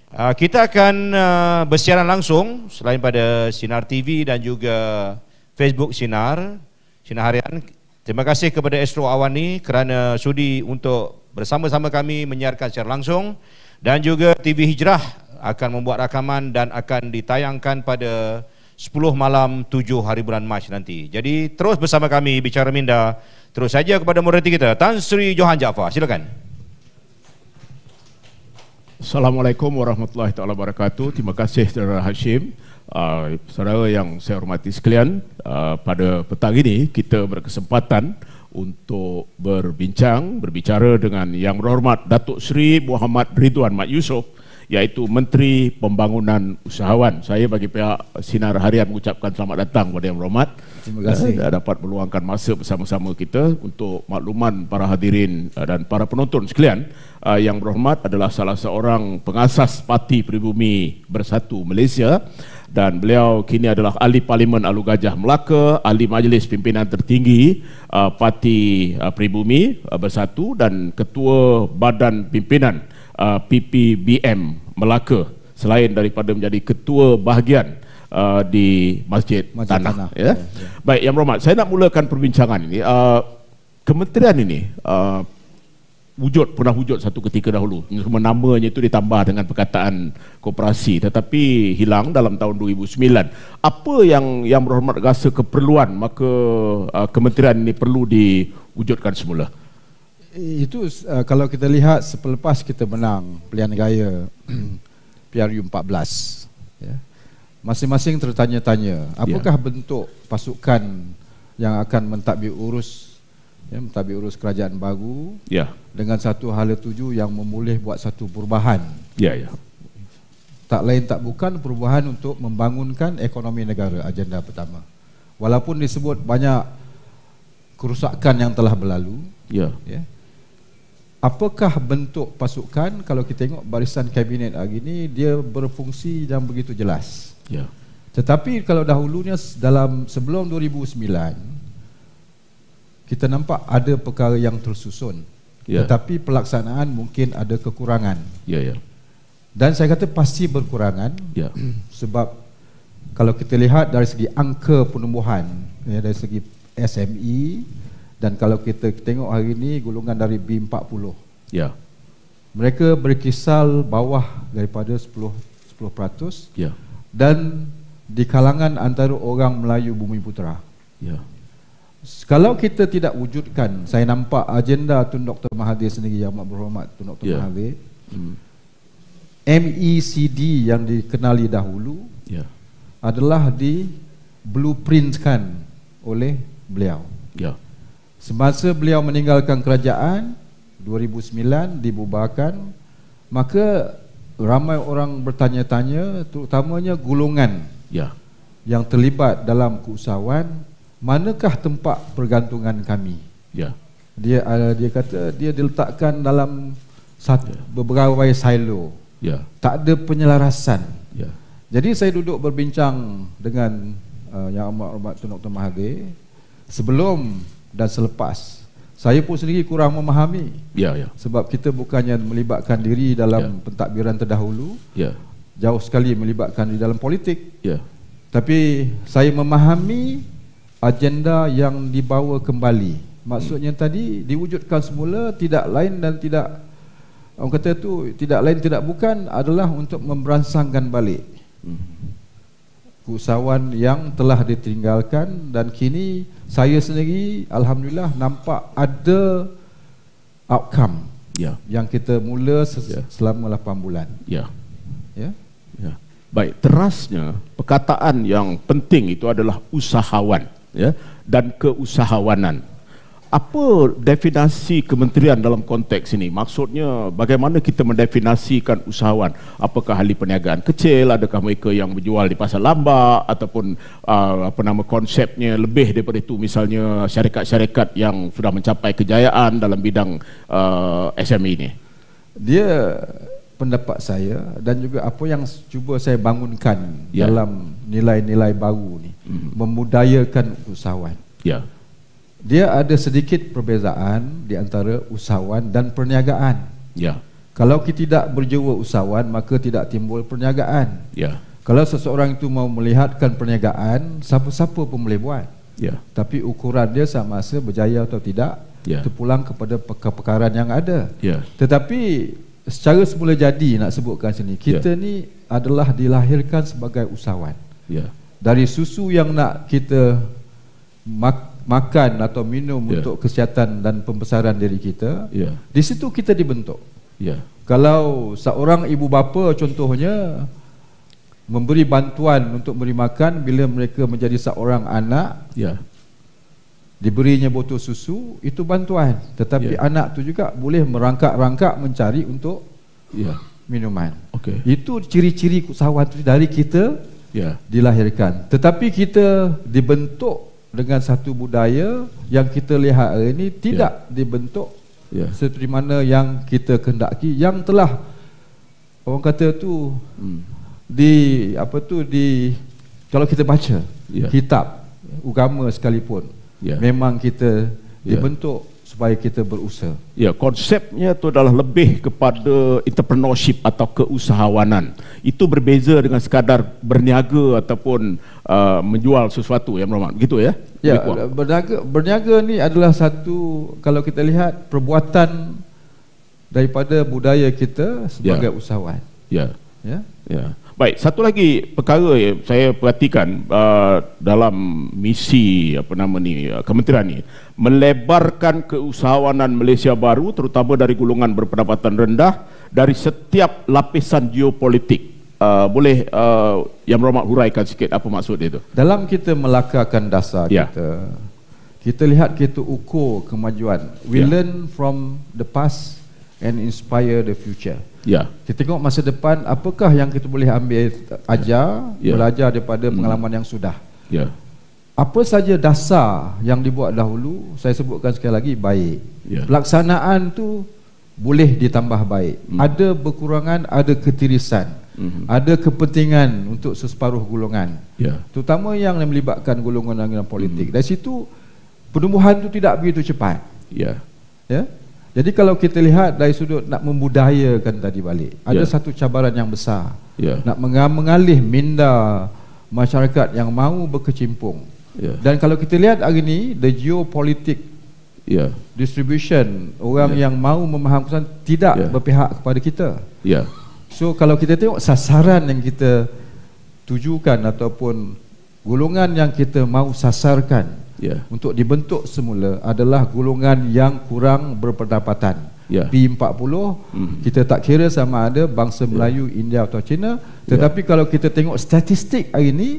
Kita akan bersiaran langsung selain pada Sinar TV dan juga Facebook Sinar Harian. Terima kasih kepada Astro Awani kerana sudi untuk bersama-sama kami menyiarkan secara langsung, dan juga TV Hijrah akan membuat rakaman dan akan ditayangkan pada 10 malam 7 hari bulan Mac nanti. Jadi terus bersama kami Bicara Minda. Terus saja kepada moderator kita Tan Sri Johan Jaafar. Silakan. Assalamualaikum warahmatullahi taala wabarakatuh. Terima kasih Saudara Hashim. Saudara yang saya hormati sekalian, pada petang ini kita berkesempatan untuk berbicara dengan Yang Berhormat Datuk Seri Muhammad Ridwan Mat Yusof, iaitu Menteri Pembangunan Usahawan. Saya bagi pihak Sinar Harian mengucapkan selamat datang kepada Yang Berhormat. Terima kasih. Dapat meluangkan masa bersama-sama kita untuk makluman para hadirin dan para penonton sekalian. Yang Berhormat adalah salah seorang pengasas Parti Pribumi Bersatu Malaysia, dan beliau kini adalah Ahli Parlimen Alu Gajah Melaka, Ahli Majlis Pimpinan Tertinggi Parti Pribumi Bersatu, dan Ketua Badan Pimpinan PPBM Melaka, selain daripada menjadi Ketua Bahagian di Masjid Tanah. Ya? Baik, Yang Berhormat, saya nak mulakan perbincangan ini. Kementerian ini pernah wujud satu ketika dahulu. Semua namanya itu ditambah dengan perkataan koperasi, tetapi hilang dalam tahun 2009. Apa yang Berhormat rasa keperluan maka kementerian ini perlu diwujudkan semula? Itu kalau kita lihat selepas kita menang pilihan raya PRU 14, ya, masing-masing tertanya-tanya apakah bentuk pasukan yang akan mentadbir urus kerajaan baru, dengan satu hala tuju yang memulih buat satu perubahan. Tak lain tak bukan perubahan untuk membangunkan ekonomi negara, agenda pertama. Walaupun disebut banyak kerusakan yang telah berlalu, ya. Apakah bentuk pasukan? Kalau kita tengok barisan kabinet hari ini, dia berfungsi dan begitu jelas. Tetapi kalau dahulunya sebelum 2009, kita nampak ada perkara yang tersusun, tetapi pelaksanaan mungkin ada kekurangan. Dan saya kata pasti berkurangan, sebab kalau kita lihat dari segi angka penumbuhan, dari segi SME, dan kalau kita tengok hari ini golongan dari B40, mereka berkisar bawah daripada 10%, dan di kalangan antara orang Melayu Bumi Putera. Kalau kita tidak wujudkan, saya nampak agenda Tun Dr. Mahathir sendiri, Yang Amat Berhormat Tun Dr. Mahathir, MECD yang dikenali dahulu adalah di blueprintkan oleh beliau. Semasa beliau meninggalkan kerajaan 2009 dibubarkan, maka ramai orang bertanya-tanya, terutamanya golongan yang terlibat dalam keusahawan, manakah tempat pergantungan kami? Dia kata dia diletakkan dalam beberapa silo. Tak ada penyelarasan. Jadi saya duduk berbincang dengan Yang Amat Berhormat Tun Dr. Mahathir sebelum dan selepas. Saya pun sendiri kurang memahami. Sebab kita bukannya melibatkan diri dalam pentadbiran terdahulu. Jauh sekali melibatkan diri dalam politik. Tapi saya memahami agenda yang dibawa kembali. Maksudnya tadi diwujudkan semula, tidak lain dan tidak, orang kata itu tidak lain tidak bukan adalah untuk memberansangkan balik keusahawan yang telah ditinggalkan. Dan kini saya sendiri alhamdulillah nampak ada outcome yang kita mula selama 8 bulan. Baik, terasnya perkataan yang penting itu adalah usahawan, dan keusahawanan. Apa definisi kementerian dalam konteks ini? Maksudnya bagaimana kita mendefinisikan usahawan? Apakah ahli perniagaan kecil, adakah mereka yang berjual di pasar lambak, ataupun konsepnya lebih daripada itu, misalnya syarikat-syarikat yang sudah mencapai kejayaan dalam bidang SME ini? Dia pendapat saya dan juga apa yang cuba saya bangunkan dalam nilai-nilai baru ni, memudayakan usahawan. Dia ada sedikit perbezaan di antara usahawan dan perniagaan. Kalau kita tidak berjiwa usahawan, maka tidak timbul perniagaan. Ya. Kalau seseorang itu mau melihatkan perniagaan, siapa-siapa pun boleh buat. Ya. Tapi ukuran dia sama ada berjaya atau tidak, terpulang kepada perkara-perkara yang ada. Ya. Tetapi secara semula jadi nak sebutkan sini, kita ni adalah dilahirkan sebagai usahawan. Ya. Dari susu yang nak kita makan atau minum untuk kesihatan dan pembesaran diri kita, di situ kita dibentuk. Kalau seorang ibu bapa contohnya memberi bantuan untuk beri makan bila mereka menjadi seorang anak, diberinya botol susu, itu bantuan. Tetapi anak tu juga boleh merangkak-rangkak mencari untuk minuman. Itu ciri-ciri usahawan tu dari kita dilahirkan. Tetapi kita dibentuk dengan satu budaya yang kita lihat hari ini tidak dibentuk seperti mana yang kita kehendaki, yang telah orang kata tu kalau kita baca kitab agama sekalipun, memang kita dibentuk supaya kita berusaha. Ya, konsepnya itu adalah lebih kepada entrepreneurship atau keusahawanan. Itu berbeza dengan sekadar berniaga ataupun menjual sesuatu, ya Muhammad. Begitu ya? Ya, berniaga ni adalah satu, kalau kita lihat, perbuatan daripada budaya kita sebagai usahawan. Ya. Baik, satu lagi perkara yang saya perhatikan dalam misi kementerian ni, melebarkan keusahawanan Malaysia baru, terutama dari golongan berpendapatan rendah, dari setiap lapisan geopolitik. Boleh Yang Berhormat huraikan sikit apa maksud itu? Dalam kita melakarkan dasar kita lihat, kita ukur kemajuan. We learn from the past and inspire the future. Kita tengok masa depan, apakah yang kita boleh ambil belajar daripada pengalaman yang sudah. Apa saja dasar yang dibuat dahulu, saya sebutkan sekali lagi, baik. Pelaksanaan tu boleh ditambah baik. Ada berkurangan, ada ketirisan, ada kepentingan untuk seseparuh golongan, terutama yang melibatkan golongan politik. Dari situ penumbuhan tu tidak begitu cepat. Jadi kalau kita lihat dari sudut nak membudayakan tadi balik, ada satu cabaran yang besar, nak mengalih minda masyarakat yang mahu berkecimpung. Dan kalau kita lihat hari ini, the geopolitik distribution, orang yang mahu memahamkan tidak berpihak kepada kita. So kalau kita tengok sasaran yang kita tujukan ataupun golongan yang kita mahu sasarkan untuk dibentuk semula adalah golongan yang kurang berpendapatan. P40, kita tak kira sama ada bangsa Melayu, India atau Cina. Tetapi kalau kita tengok statistik hari ini,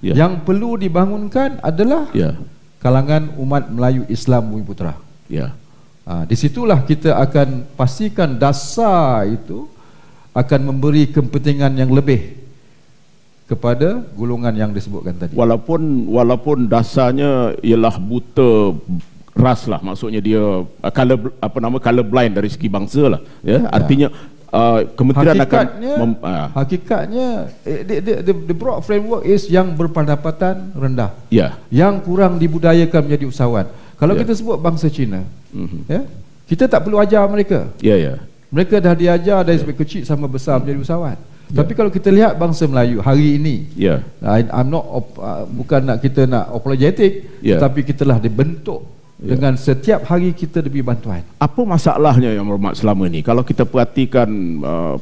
yang perlu dibangunkan adalah kalangan umat Melayu Islam Bumiputera. Di situlah kita akan pastikan dasar itu akan memberi kepentingan yang lebih kepada golongan yang disebutkan tadi. Walaupun dasarnya ialah buta ras lah, maksudnya dia color blind dari segi bangsa lah. Artinya kementerian hakikatnya the broad framework is yang berpendapatan rendah, yang kurang dibudayakan menjadi usahawan. Kalau kita sebut bangsa Cina, kita tak perlu ajar mereka. Mereka dah diajar dari sampai kecil sampai besar menjadi usahawan. Tapi kalau kita lihat bangsa Melayu hari ini, I'm not bukan nak kita nak apologetic, tapi kita telah dibentuk dengan setiap hari kita diberi bantuan. Apa masalahnya Yang Berhormat selama ni? Kalau kita perhatikan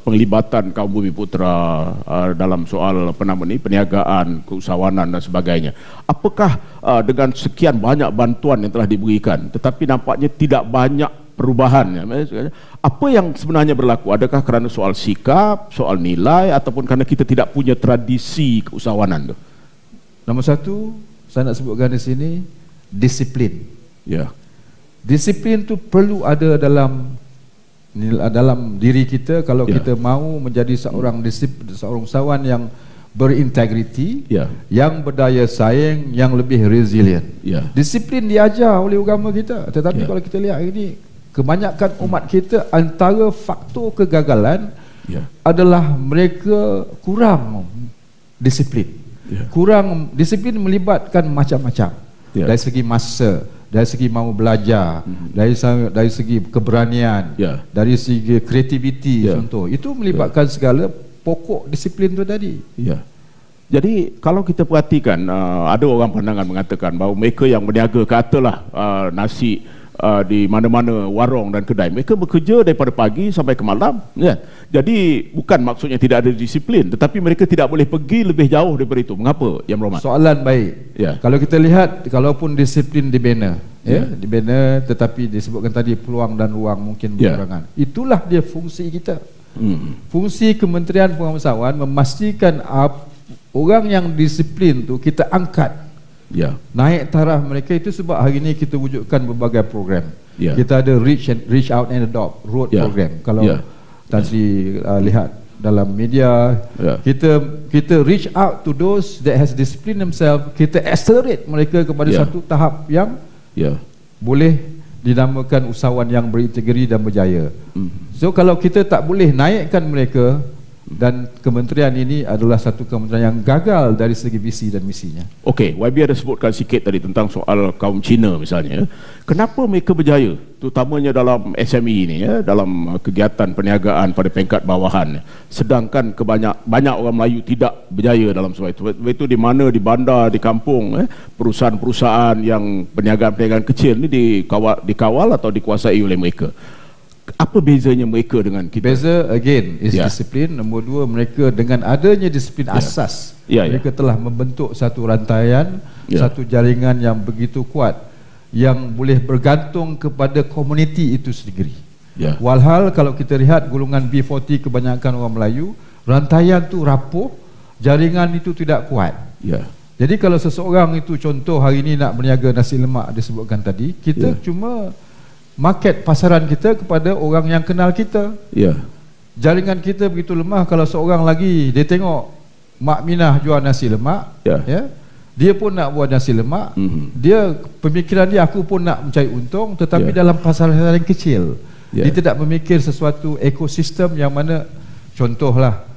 penglibatan kaum Bumiputera dalam soal perniagaan, keusahawanan dan sebagainya. Apakah dengan sekian banyak bantuan yang telah diberikan, tetapi nampaknya tidak banyak perubahan? Apa yang sebenarnya berlaku? Adakah kerana soal sikap, soal nilai, ataupun kerana kita tidak punya tradisi keusahawanan tu? Nombor satu, saya nak sebutkan di sini, disiplin. Disiplin tu perlu ada dalam diri kita kalau kita mahu menjadi seorang usahawan yang berintegriti, yang berdaya saing, yang lebih resilient. Disiplin diajar oleh agama kita. Tetapi kalau kita lihat ini, kebanyakan umat kita, antara faktor kegagalan adalah mereka kurang disiplin. Kurang disiplin melibatkan macam-macam. Dari segi masa, dari segi mahu belajar, dari segi keberanian, dari segi kreativiti, contoh. Itu melibatkan segala pokok disiplin tu tadi. Jadi kalau kita perhatikan, ada orang pandangan mengatakan bahawa mereka yang berniaga katalah nasi di mana-mana warung dan kedai, mereka bekerja daripada pagi sampai ke malam, ya. Jadi bukan maksudnya tidak ada disiplin, tetapi mereka tidak boleh pergi lebih jauh daripada itu. Mengapa, Yang Berhormat? Soalan baik. Kalau kita lihat, kalaupun disiplin dibina, dibina, tetapi disebutkan tadi peluang dan ruang mungkin berkurangan. Itulah dia fungsi kita. Fungsi Kementerian Pengurusan memastikan orang yang disiplin tu kita angkat. Naik taraf mereka. Itu sebab hari ini kita wujudkan berbagai program. Kita ada reach out and adopt road program. Kalau Tan Sri lihat dalam media, kita reach out to those that has disciplined themselves. Kita accelerate mereka kepada satu tahap yang boleh dinamakan usahawan yang berintegri dan berjaya. So kalau kita tak boleh naikkan mereka, dan kementerian ini adalah satu kementerian yang gagal dari segi visi dan misinya. Okey, YB ada sebutkan sikit tadi tentang soal kaum Cina misalnya. Kenapa mereka berjaya, terutamanya dalam SME ini, dalam kegiatan perniagaan pada peringkat bawahan, sedangkan banyak orang Melayu tidak berjaya dalam sebab itu. Itu di mana, di bandar, di kampung, perusahaan-perusahaan yang perniagaan kecil ni dikawal atau dikuasai oleh mereka. Apa bezanya mereka dengan kita? Beza again is disiplin. Nombor dua, mereka dengan adanya disiplin asas, mereka telah membentuk satu rantaian, satu jaringan yang begitu kuat, yang boleh bergantung kepada komuniti itu sendiri. Walhal kalau kita lihat golongan B40 kebanyakan orang Melayu, rantaian tu rapuh, jaringan itu tidak kuat. Jadi kalau seseorang itu, contoh hari ini nak berniaga nasi lemak disebutkan tadi, kita cuma market pasaran kita kepada orang yang kenal kita. Jaringan kita begitu lemah. Kalau seorang lagi dia tengok Mak Minah jual nasi lemak, dia pun nak buat nasi lemak, dia pemikiran dia, aku pun nak mencari untung, tetapi dalam pasaran yang kecil. Dia tidak memikir sesuatu ekosistem yang mana, contohlah,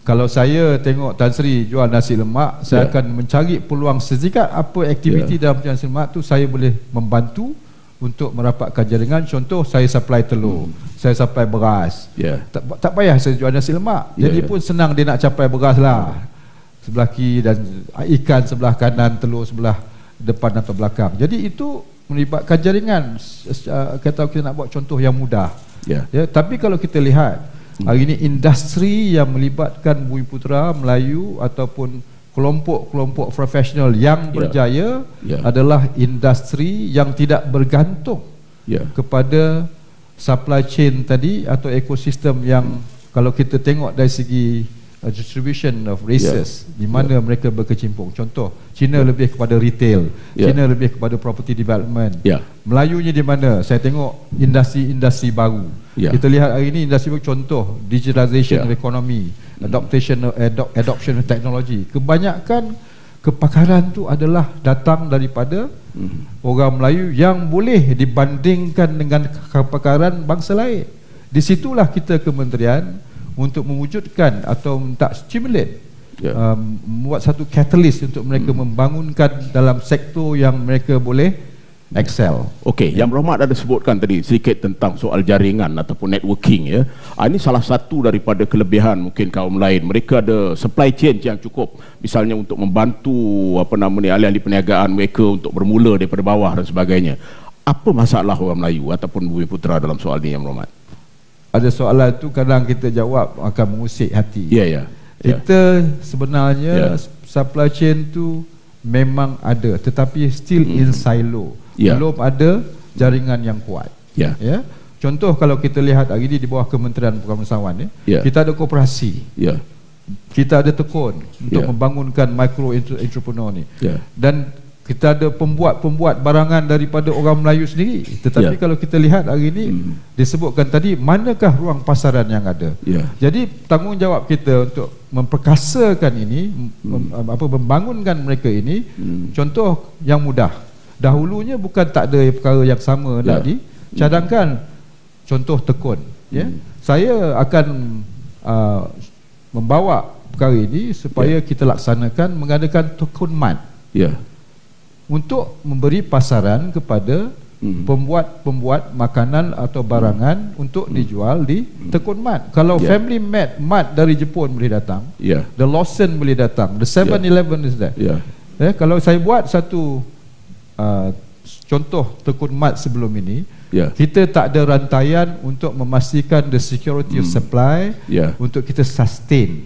kalau saya tengok Tan Sri jual nasi lemak, saya akan mencari peluang sezikat apa aktiviti dalam nasi lemak tu saya boleh membantu untuk merapatkan jaringan. Contoh, saya supply telur, saya supply beras, tak payah saya jual nasi lemak. Jadi pun senang dia nak capai beras lah, sebelah kiri, dan ikan sebelah kanan, telur sebelah depan atau belakang. Jadi itu melibatkan jaringan. Kita nak buat contoh yang mudah. Tapi kalau kita lihat hari ini industri yang melibatkan Bumiputera, Melayu ataupun kelompok-kelompok profesional yang berjaya adalah industri yang tidak bergantung kepada supply chain tadi atau ekosistem yang, kalau kita tengok dari segi distribution of resources, di mana mereka berkecimpung. Contoh, China lebih kepada retail, China lebih kepada property development. Melayunya di mana? Saya tengok industri baru. Kita lihat hari ini industri baru, contoh digitalization of economy, adoption of technology. Kebanyakan kepakaran tu adalah datang daripada orang Melayu yang boleh dibandingkan dengan kepakaran bangsa lain. Di situlah kita kementerian untuk mewujudkan atau tak stimulate, membuat satu catalyst untuk mereka membangunkan dalam sektor yang mereka boleh excel. Okey, Yang Berhormat ada sebutkan tadi sedikit tentang soal jaringan ataupun networking, ini salah satu daripada kelebihan mungkin kaum lain. Mereka ada supply chain yang cukup, misalnya untuk membantu ahli-ahli perniagaan mereka untuk bermula daripada bawah dan sebagainya. Apa masalah orang Melayu ataupun Bumiputera dalam soal ini, Yang Berhormat? Ada soalan tu kadang kita jawab akan mengusik hati. Kita sebenarnya supply chain tu memang ada, tetapi still in silo. Belum ada jaringan yang kuat. Contoh, kalau kita lihat hari ini di bawah Kementerian Pengurusan, kita ada koperasi, kita ada tekun untuk membangunkan micro entrepreneur ni, dan kita ada pembuat barangan daripada orang Melayu sendiri. Tetapi kalau kita lihat hari ini, disebutkan tadi, manakah ruang pasaran yang ada? Jadi tanggungjawab kita untuk memperkasakan ini, membangunkan mereka ini. Contoh yang mudah, dahulunya bukan tak ada perkara yang sama nak dicadangkan. Contoh tekun, saya akan membawa perkara ini supaya kita laksanakan, mengadakan tekun mat. untuk memberi pasaran kepada pembuat makanan atau barangan untuk dijual di Tekun Mat. Kalau Family Mart dari Jepun boleh datang, the Lawson boleh datang, the 7-Eleven is there. Kalau saya buat satu contoh Tekun Mat sebelum ini, kita tak ada rantaian untuk memastikan the security of supply untuk kita sustain.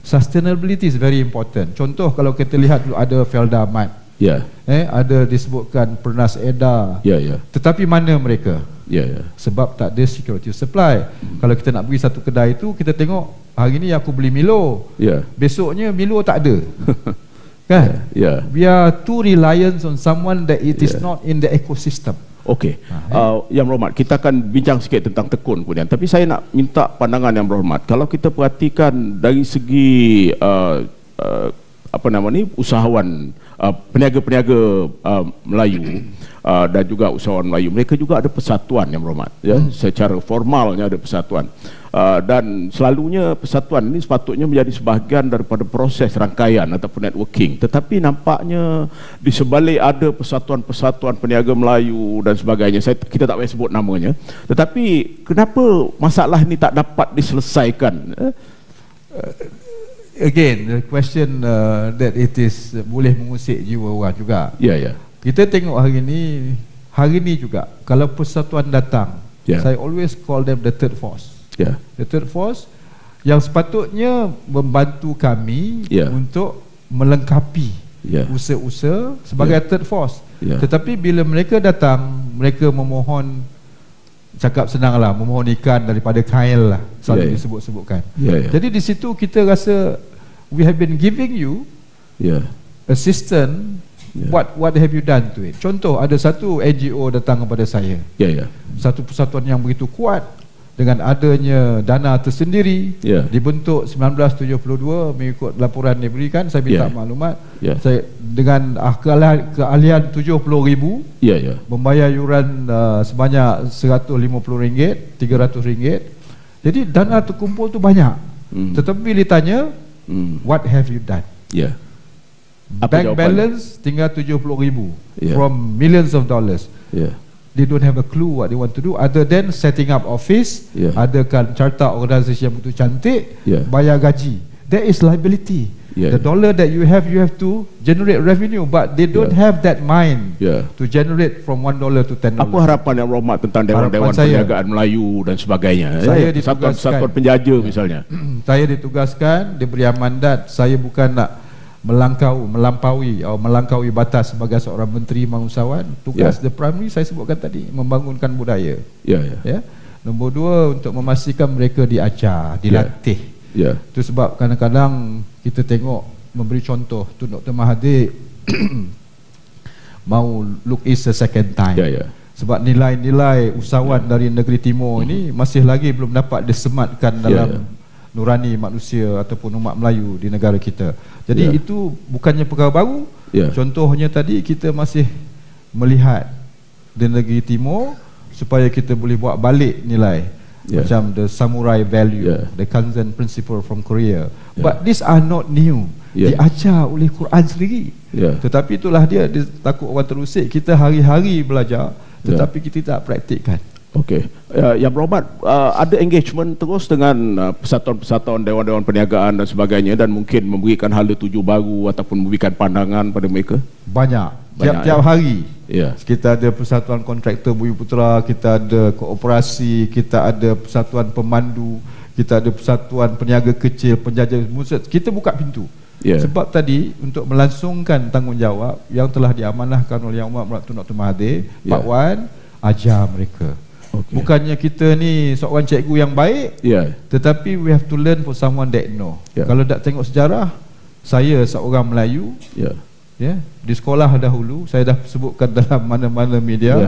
Sustainability is very important. Contoh kalau kita lihat dulu ada Felda Mart, ada disebutkan Pernas Eda, tetapi mana mereka? Sebab tak ada security supply. Kalau kita nak pergi satu kedai itu, kita tengok hari ni aku beli Milo, besoknya Milo tak ada. Kan? We are too reliant on someone that it is not in the ecosystem. Okey, Yang Berhormat, kita akan bincang sikit tentang tekun kemudian. Tapi saya nak minta pandangan Yang Berhormat. Kalau kita perhatikan dari segi usahawan, peniaga-peniaga Melayu dan juga usahawan Melayu, mereka juga ada persatuan Yang Berhormat, secara formalnya ada persatuan, dan selalunya persatuan ini sepatutnya menjadi sebahagian daripada proses rangkaian ataupun networking. Tetapi nampaknya di sebalik ada persatuan-persatuan peniaga Melayu dan sebagainya, kita tak payah sebut namanya, tetapi kenapa masalah ini tak dapat diselesaikan? Again, the question that it is boleh mengusik jiwa orang juga. Kita tengok hari ni juga, kalau persatuan datang, saya always call them the third force. The third force yang sepatutnya membantu kami untuk melengkapi usaha-usaha sebagai third force. Tetapi bila mereka datang, mereka memohon, cakap senanglah, memohon ikan daripada kail lah, selalu disebut-sebutkan. Jadi di situ kita rasa we have been giving you assistance. What have you done to it? Contoh, ada satu NGO datang kepada saya, satu persatuan yang begitu kuat dengan adanya dana tersendiri, dibentuk 1972 mengikut laporan yang diberikan. Saya minta maklumat, saya dengan keahlian 70,000 membayar yuran sebanyak RM150, RM300. Jadi dana terkumpul tu banyak. Tetapi bila ditanya, what have you done? Bank balance tinggal 70,000 from millions of dollars. They don't have a clue what they want to do other than setting up office, adakan carta organisasi yang begitu cantik, bayar gaji. That is liability. The dollar that you have to generate revenue, but they don't have that mind to generate from $1 to $10. Apa harapan Yang Berhormat tentang Dewan-Dewan Perniagaan Melayu dan sebagainya? Saya ditugaskan, satuan penjaja misalnya. Saya ditugaskan, diberi mandat. Saya bukan nak melampaui batas sebagai seorang menteri mangsawan. Tugas the primary saya sebutkan tadi, membangunkan budaya. Nombor 2, untuk memastikan mereka diajar, dilatih. Itu sebab kadang-kadang kita tengok, memberi contoh, Tun Dr. Mahathir mau look east a second time. Sebab nilai-nilai usahawan dari negeri timur ini masih lagi belum dapat disematkan dalam nurani manusia ataupun umat Melayu di negara kita. Jadi itu bukannya perkara baru. Contohnya tadi, kita masih melihat di negeri timur supaya kita boleh buat balik nilai, macam the samurai value, the Kanzen principle from Korea. But these are not new. Diajar oleh Quran sendiri. Tetapi itulah dia takut orang terusik. Kita hari-hari belajar, tetapi kita tak praktikkan. Okey, Yang Berhormat, ada engagement terus dengan persatuan-persatuan, dewan-dewan perniagaan dan sebagainya, dan mungkin memberikan hala tuju baru ataupun memberikan pandangan pada mereka? Banyak tiap-tiap hari. Kita ada persatuan kontraktor Bumi Putra, kita ada kooperasi, kita ada persatuan pemandu, kita ada persatuan peniaga kecil, penjajah musik. Kita buka pintu. Sebab tadi untuk melangsungkan tanggungjawab yang telah diamanahkan oleh Yang Berhormat Tun Dr. Mahathir, Pak Wan, ajar mereka. Bukannya kita ni seorang cikgu yang baik, tetapi we have to learn for someone that know. Kalau tak tengok sejarah, saya seorang Melayu, di sekolah dahulu, saya dah sebutkan dalam mana-mana media,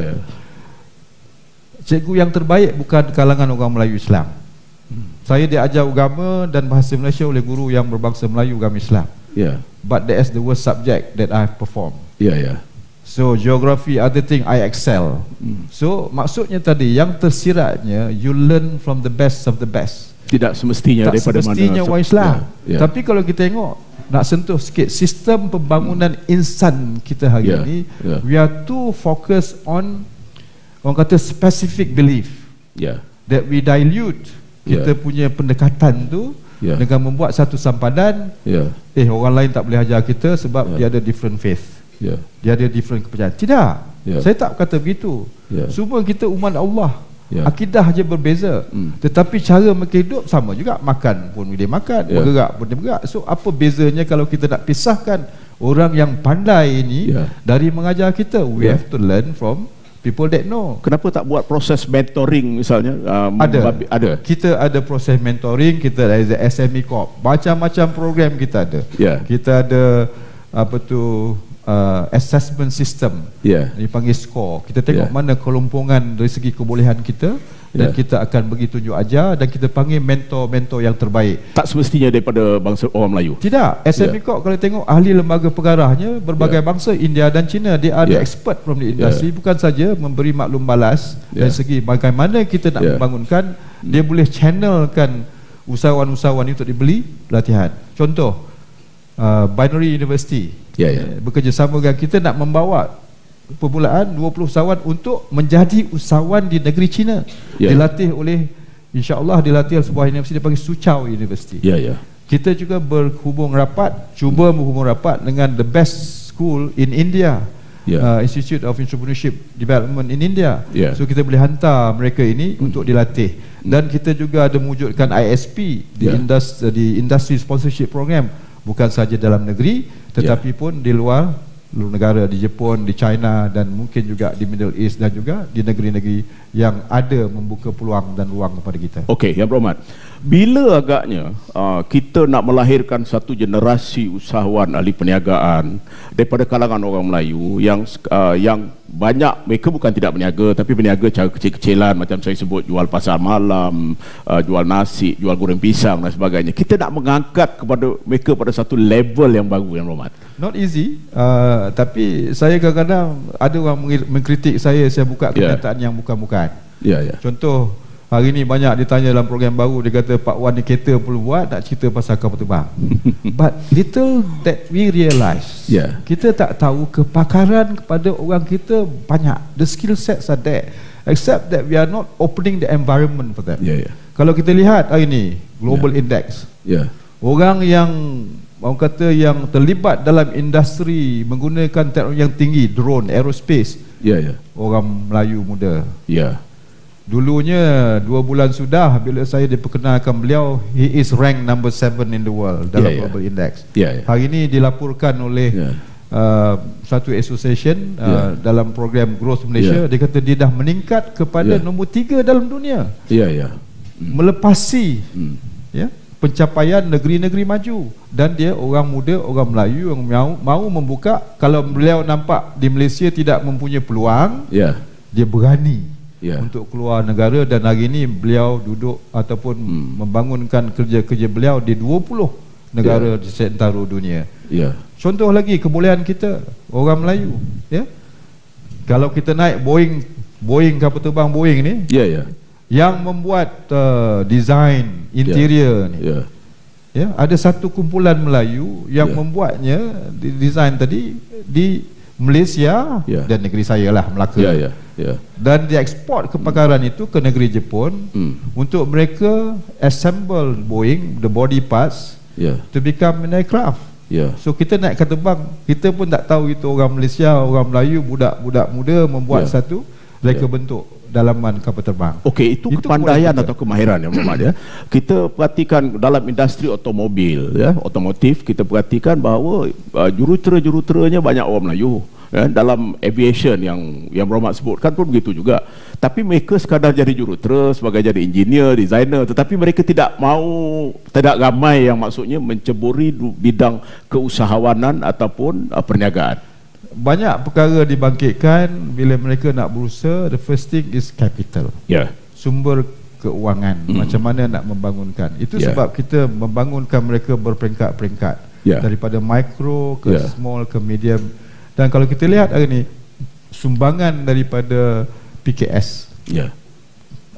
cikgu yang terbaik bukan kalangan orang Melayu Islam. Saya diajar agama dan bahasa Malaysia oleh guru yang berbangsa Melayu agama Islam. But that is the worst subject that I have performed. So geography, other thing I excel. So maksudnya tadi, yang tersiratnya you learn from the best of the best. Tidak semestinya tak daripada semestinya mana. wise lah. Tapi kalau kita tengok, nak sentuh sikit sistem pembangunan insan kita hari ini, we are too focused on orang kata specific belief. That we dilute kita punya pendekatan tu dengan membuat satu sampadan. Orang lain tak boleh ajar kita sebab dia ada different faith. Dia ada different kepercayaan. Tidak. Saya tak kata begitu. Semua kita umat Allah. Akidah je berbeza. Tetapi cara mereka hidup sama juga. Makan pun dia makan, bergerak pun dia bergerak. So apa bezanya kalau kita nak pisahkan orang yang pandai ini dari mengajar kita? We have to learn from people that know. Kenapa tak buat proses mentoring misalnya? Ada. Kita ada proses mentoring, kita ada SME Corp. Macam-macam program kita ada. Kita ada assessment system. Dipanggil score. Kita tengok mana kelompongan dari segi kebolehan kita dan kita akan bagi tunjuk ajar dan kita panggil mentor-mentor yang terbaik. Tak semestinya daripada bangsa orang Melayu. Tidak. SME Corp kalau tengok ahli lembaga pengarahnya berbagai bangsa, India dan China. Dia ada expert from the industry, bukan saja memberi maklum balas dari segi bagaimana kita nak membangunkan. Dia boleh channelkan usahawan-usahawan untuk dibeli pelatihan. Contoh Binary University bekerjasama dengan kita nak membawa permulaan 20 usahawan untuk menjadi usahawan di negeri China. Dilatih oleh, insya-Allah dilatih sebuah universiti dipanggil Suzhou University. Kita juga berhubung rapat dengan the best school in India. Institute of Entrepreneurship Development in India. So kita boleh hantar mereka ini untuk dilatih. Dan kita juga ada mewujudkan ISP di industry sponsorship program, bukan saja dalam negeri tetapi pun di luar negara, di Jepun, di China dan mungkin juga di Middle East dan juga di negeri-negeri yang ada membuka peluang dan ruang kepada kita. Okey, Yang Berhormat, bila agaknya kita nak melahirkan satu generasi usahawan ahli perniagaan daripada kalangan orang Melayu yang banyak mereka bukan tidak berniaga tapi berniaga cara kecil-kecilan, macam saya sebut jual pasar malam, jual nasi, jual goreng pisang dan sebagainya. Kita nak mengangkat kepada mereka pada satu level yang baru, Yang Berhormat. Not easy, tapi saya kadang-kadang ada orang mengkritik saya buka kenyataan yang bukan-bukan. Contoh, hari ni banyak ditanya dalam program baru, dia kata Pak Wan ni kereta perlu buat, nak cerita pasal kapal terbang. But little that we realise, kita tak tahu kepakaran kepada orang kita banyak. The skill sets are there, except that we are not opening the environment for them. Kalau kita lihat hari ni Global Index, orang yang yang terlibat dalam industri menggunakan teknologi yang tinggi, drone, aerospace, orang Melayu muda. Dulunya 2 bulan sudah bila saya diperkenalkan beliau, he is ranked number 7 in the world dalam Global Index. Hari ini dilaporkan oleh satu association dalam program Growth Malaysia, dia kata dia dah meningkat kepada nombor 3 dalam dunia. Melepasi pencapaian negeri-negeri maju, dan dia orang muda, orang Melayu yang mau membuka. Kalau beliau nampak di Malaysia tidak mempunyai peluang, dia berani untuk keluar negara, dan hari ini beliau duduk ataupun membangunkan kerja-kerja beliau di 20 negara di seantero dunia. Contoh lagi kebolehan kita orang Melayu, kalau kita naik Boeing kapal terbang Boeing ni, yang membuat design interior ni, ada satu kumpulan Melayu yang membuatnya, design tadi di Malaysia dan negeri saya lah, Melaka. Dan dia ekspor kepakaran itu ke negeri Jepun untuk mereka assemble Boeing, the body parts to become an aircraft. So kita naik kapal terbang, kita pun tak tahu itu orang Malaysia, orang Melayu, budak-budak muda membuat satu reka bentuk dalaman kapal terbang. Okey, itu kepandaian atau kemahiran yang bermakna. Kita perhatikan dalam industri otomobil, otomotif, kita perhatikan bahawa jurutera-juruteranya banyak orang Melayu. Dalam aviation yang Berhormat sebutkan pun begitu juga. Tapi mereka sekadar jadi jurutera, sebagai jadi engineer, designer, tetapi mereka tidak ramai yang maksudnya menceburi bidang keusahawanan ataupun perniagaan. Banyak perkara dibangkitkan bila mereka nak berusaha. The first thing is capital, sumber keuangan, macam mana nak membangunkan. Itu sebab kita membangunkan mereka berperingkat-peringkat, daripada micro ke small ke medium. Dan kalau kita lihat hari ini, sumbangan daripada PKS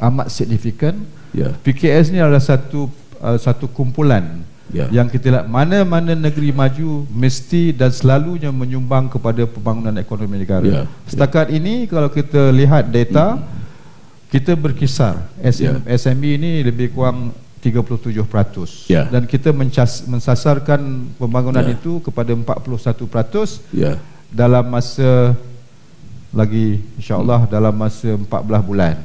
amat signifikan PKS ni adalah satu kumpulan yang kita lihat mana-mana negeri maju mesti dan selalunya menyumbang kepada pembangunan ekonomi negara. Setakat ini kalau kita lihat data, kita berkisar SME ini lebih kurang 37%, dan kita mensasarkan pembangunan itu kepada 41% dalam masa lagi insya-Allah dalam masa 14 bulan.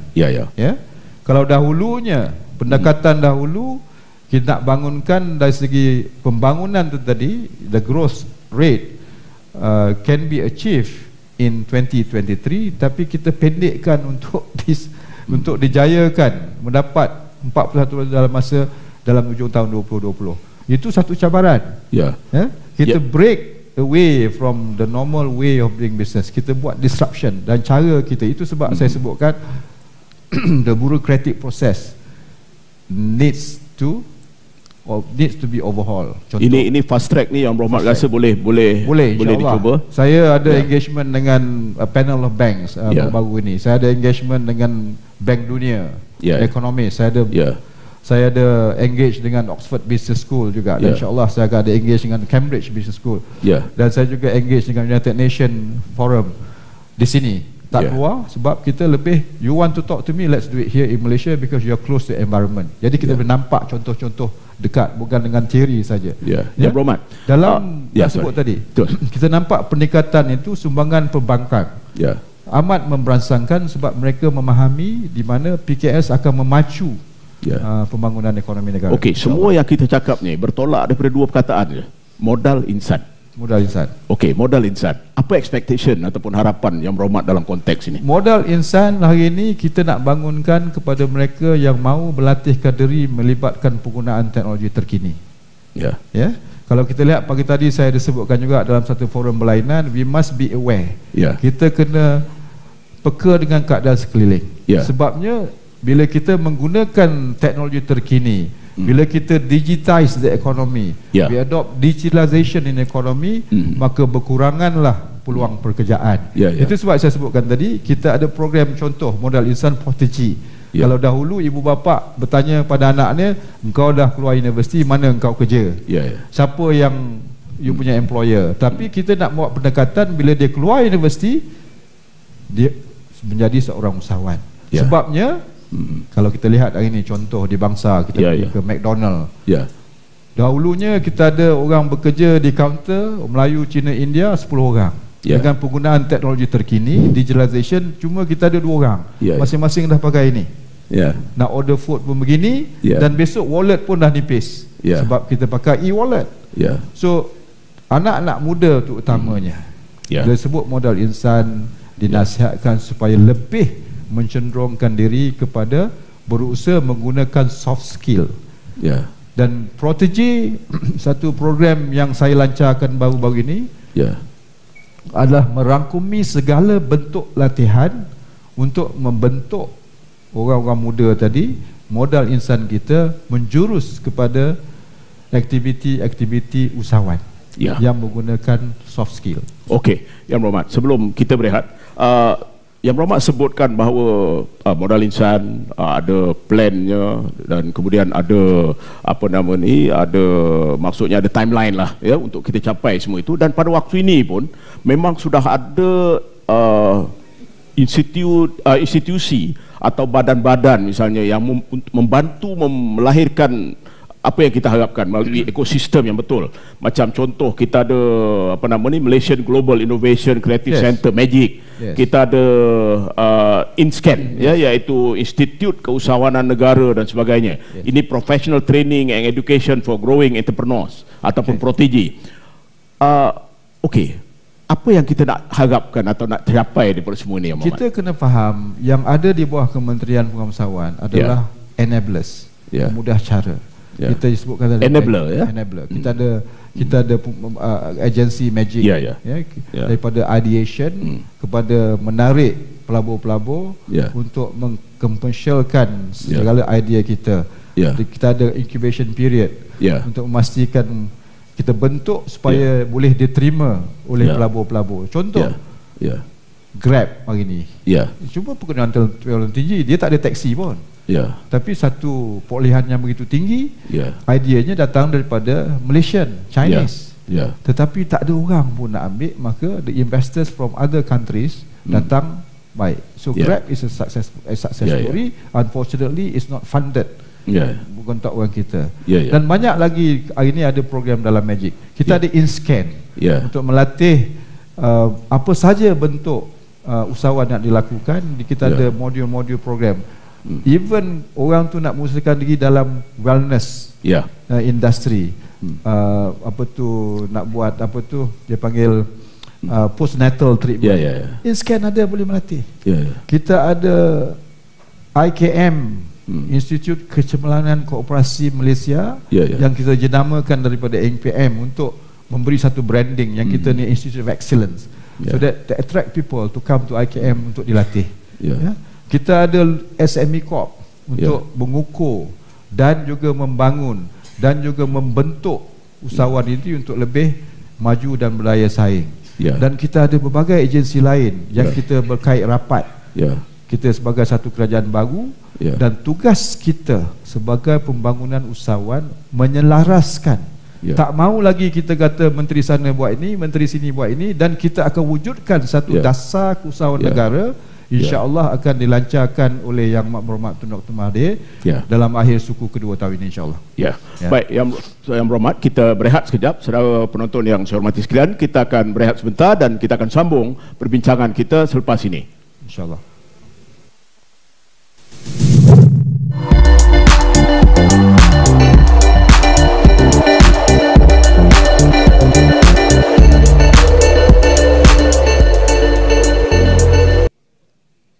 Kalau dahulunya pendekatan dahulu kita nak bangunkan dari segi pembangunan tu tadi, the growth rate can be achieved in 2023, tapi kita pendekkan untuk untuk dijayakan mendapat 41 dalam hujung tahun 2020. Itu satu cabaran. Kita break away from the normal way of doing business. Kita buat disruption dan cara kita. Itu sebab saya sebutkan the bureaucratic process needs to be overhauled. Contoh, ini fast track ni yang Berhormat rasa boleh dicuba. Saya ada engagement dengan panel of banks baru ini. Saya ada engagement dengan Bank Dunia, ekonomi. Saya ada engage dengan Oxford Business School juga. Dan insya-Allah saya akan ada engage dengan Cambridge Business School. Dan saya juga engage dengan United Nations Forum di sini. Tak keluar sebab kita lebih, you want to talk to me, let's do it here in Malaysia because you are close to the environment. Jadi kita boleh nampak contoh-contoh dekat, bukan dengan teori saja. Yang Berhormat dalam sebut tadi, kita nampak peningkatan itu sumbangan perbankan amat memberansangkan sebab mereka memahami di mana PKS akan memacu pembangunan ekonomi negara. Okey, semua yang kita cakap ni bertolak daripada dua perkataan je. Modal insan. Okey, modal insan. Apa expectation ataupun harapan yang Berhormat dalam konteks ini? Modal insan hari ini kita nak bangunkan kepada mereka yang mahu berlatihkan diri melibatkan penggunaan teknologi terkini. Kalau kita lihat pagi tadi saya disebutkan juga dalam satu forum berlainan, we must be aware. Kita kena peka dengan keadaan sekeliling. Sebabnya bila kita menggunakan teknologi terkini, bila kita digitize the economy, we adopt digitalization in economy, maka berkuranganlah peluang pekerjaan. Itu sebab saya sebutkan tadi, kita ada program contoh modal insan protegi. Kalau dahulu ibu bapa bertanya pada anaknya, engkau dah keluar universiti, mana engkau kerja? Siapa yang you punya employer? Tapi kita nak buat pendekatan bila dia keluar universiti, dia menjadi seorang usahawan. Sebabnya kalau kita lihat hari ini contoh di bangsa, kita pergi ke McDonald. Dahulunya kita ada orang bekerja di kaunter, Melayu, Cina, India 10 orang. Dengan penggunaan teknologi terkini, digitalization, cuma kita ada 2 orang. Masing-masing dah pakai ini. Nak order food pun begini, dan besok wallet pun dah nipis. Sebab kita pakai e-wallet. So anak-anak muda tu utamanya. Bila sebut modal insan, dinasihatkan supaya lebih mencenderungkan diri kepada berusaha menggunakan soft skill. Dan protegi satu program yang saya lancarkan baru-baru ini adalah merangkumi segala bentuk latihan untuk membentuk orang-orang muda tadi, modal insan kita menjurus kepada aktiviti-aktiviti usahawan yang menggunakan soft skill. Okey, Yang Berhormat, sebelum kita berehat, Yang Berhormat sebutkan bahawa modal insan ada plannya, dan kemudian ada ada maksudnya ada timeline lah untuk kita capai semua itu. Dan pada waktu ini pun memang sudah ada institusi atau badan-badan misalnya yang membantu melahirkan apa yang kita harapkan melalui ekosistem yang betul. Macam contoh kita ada Malaysian Global Innovation Creative Center, MAGIC. Kita ada InScan, iaitu Institut Keusahawanan Negara dan sebagainya. Ini Professional Training and Education for Growing Entrepreneurs ataupun protegi. Okey, apa yang kita nak harapkan atau nak capai daripada semua ini, Kita kena faham yang ada di bawah Kementerian Pengurusahaan adalah enablers, pemudah cara. Kita sebutkan enabler, enabler. Kita ada agensi MAGIC daripada ideation kepada menarik pelabur-pelabur untuk mengkomersialkan segala idea kita. Kita ada incubation period untuk memastikan kita bentuk supaya boleh diterima oleh pelabur-pelabur. Contoh Grab hari ini. Cuba penggunaan teknologi tinggi, dia tak ada taksi pun. Tapi satu perolehan yang begitu tinggi, ideanya datang daripada Malaysian, Chinese. Tetapi tak ada orang pun nak ambil, maka the investors from other countries datang baik. So Grab is a success story. Unfortunately, it's not funded. Bukan tak orang kita. Dan banyak lagi hari ini ada program dalam Magic. Kita ada InScan untuk melatih apa saja bentuk usahawan yang dilakukan. Kita ada modul-modul program. Even orang tu nak mengusahakan diri dalam wellness industry, apa tu nak buat apa tu dia panggil postnatal treatment. InScan ada boleh melatih. Kita ada IKM, Institut Kecemerlangan Koperasi Malaysia, yang kita jenamakan daripada NPM untuk memberi satu branding yang kita ni Institute of Excellence, so that to attract people to come to IKM untuk dilatih. Kita ada SME Corp untuk mengukur dan juga membangun dan juga membentuk usahawan ini untuk lebih maju dan berdaya saing. Dan kita ada berbagai agensi lain yang kita berkait rapat. Kita sebagai satu kerajaan baru, dan tugas kita sebagai pembangunan usahawan menyelaraskan. Tak mahu lagi kita kata menteri sana buat ini, menteri sini buat ini, dan kita akan wujudkan satu dasar keusahawan negara, insya-Allah akan dilancarkan oleh Yang Berhormat Tun Dr. Mahathir dalam akhir suku kedua tahun ini, insya-Allah. Baik, Yang Berhormat, kita berehat sekejap. Saudara penonton yang saya hormati sekalian, kita akan berehat sebentar dan kita akan sambung perbincangan kita selepas ini, insya-Allah.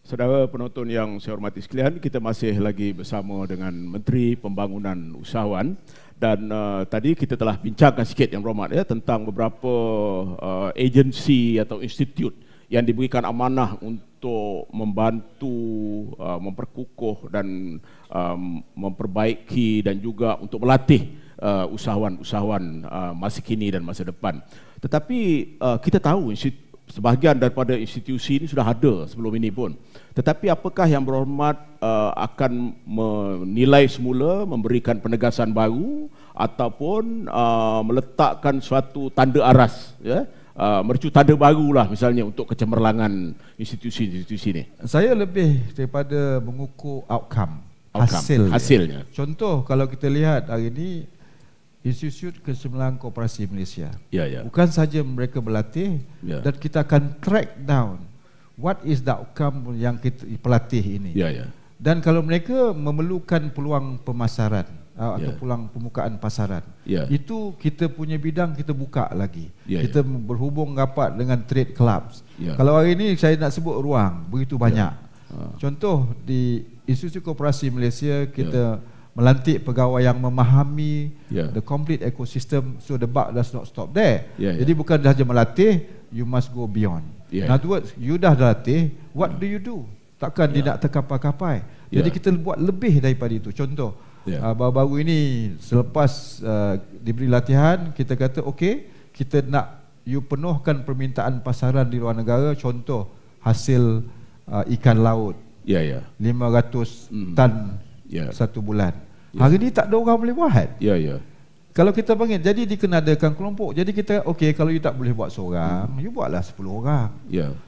Saudara penonton yang saya hormati sekalian, kita masih lagi bersama dengan Menteri Pembangunan Usahawan, dan tadi kita telah bincangkan sikit Yang Berhormat tentang beberapa agensi atau institut yang diberikan amanah untuk membantu memperkukuh dan memperbaiki dan juga untuk melatih usahawan-usahawan masa kini dan masa depan. Tetapi kita tahu sebahagian daripada institusi ini sudah ada sebelum ini pun. Tetapi apakah Yang Berhormat akan menilai semula, memberikan penegasan baru ataupun meletakkan suatu tanda aras, mercu tanda barulah misalnya untuk kecemerlangan institusi-institusi ini? Saya lebih daripada mengukur outcome. Hasilnya. Contoh kalau kita lihat hari ini Institut Kecemerlangan Koperasi Malaysia, bukan saja mereka berlatih, dan kita akan track down what is the outcome yang kita pelatih ini. Dan kalau mereka memerlukan peluang pemasaran atau peluang pembukaan pasaran, itu kita punya bidang kita buka lagi. Kita berhubung rapat dengan trade clubs. Kalau hari ini saya nak sebut ruang begitu banyak. Contoh di Institut Koperasi Malaysia kita melantik pegawai yang memahami the complete ecosystem, so the buck does not stop there. Jadi bukan sahaja melatih, you must go beyond. In other words, you dah latih, what do you do? Takkan tidak terkapai-kapai. Jadi kita buat lebih daripada itu. Contoh, baru-baru ini selepas diberi latihan, kita kata okey, kita nak you penuhkan permintaan pasaran di luar negara. Contoh, hasil ikan laut 500 tan satu bulan. Hari ni tak ada orang boleh buat. Kalau kita panggil, jadi dikenadakan kelompok. Jadi kita okey, kalau you tak boleh buat seorang, you buatlah 10 orang.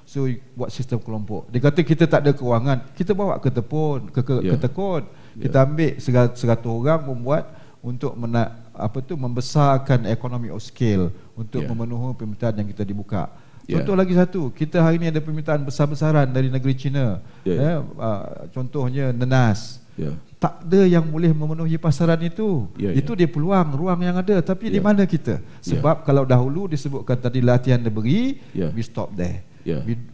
So buat sistem kelompok. Dia kata kita tak ada kewangan, kita bawa ke Tekun. Kita ambil 100 orang membuat untuk membesarkan economy of scale untuk memenuhi permintaan yang kita dibuka. Contoh lagi satu, kita hari ini ada permintaan besar-besaran dari negeri China. Contohnya nenas. Tak ada yang boleh memenuhi pasaran itu. Itu dia peluang, ruang yang ada. Tapi di mana kita? Sebab kalau dahulu disebutkan tadi latihan diberi, we stop there.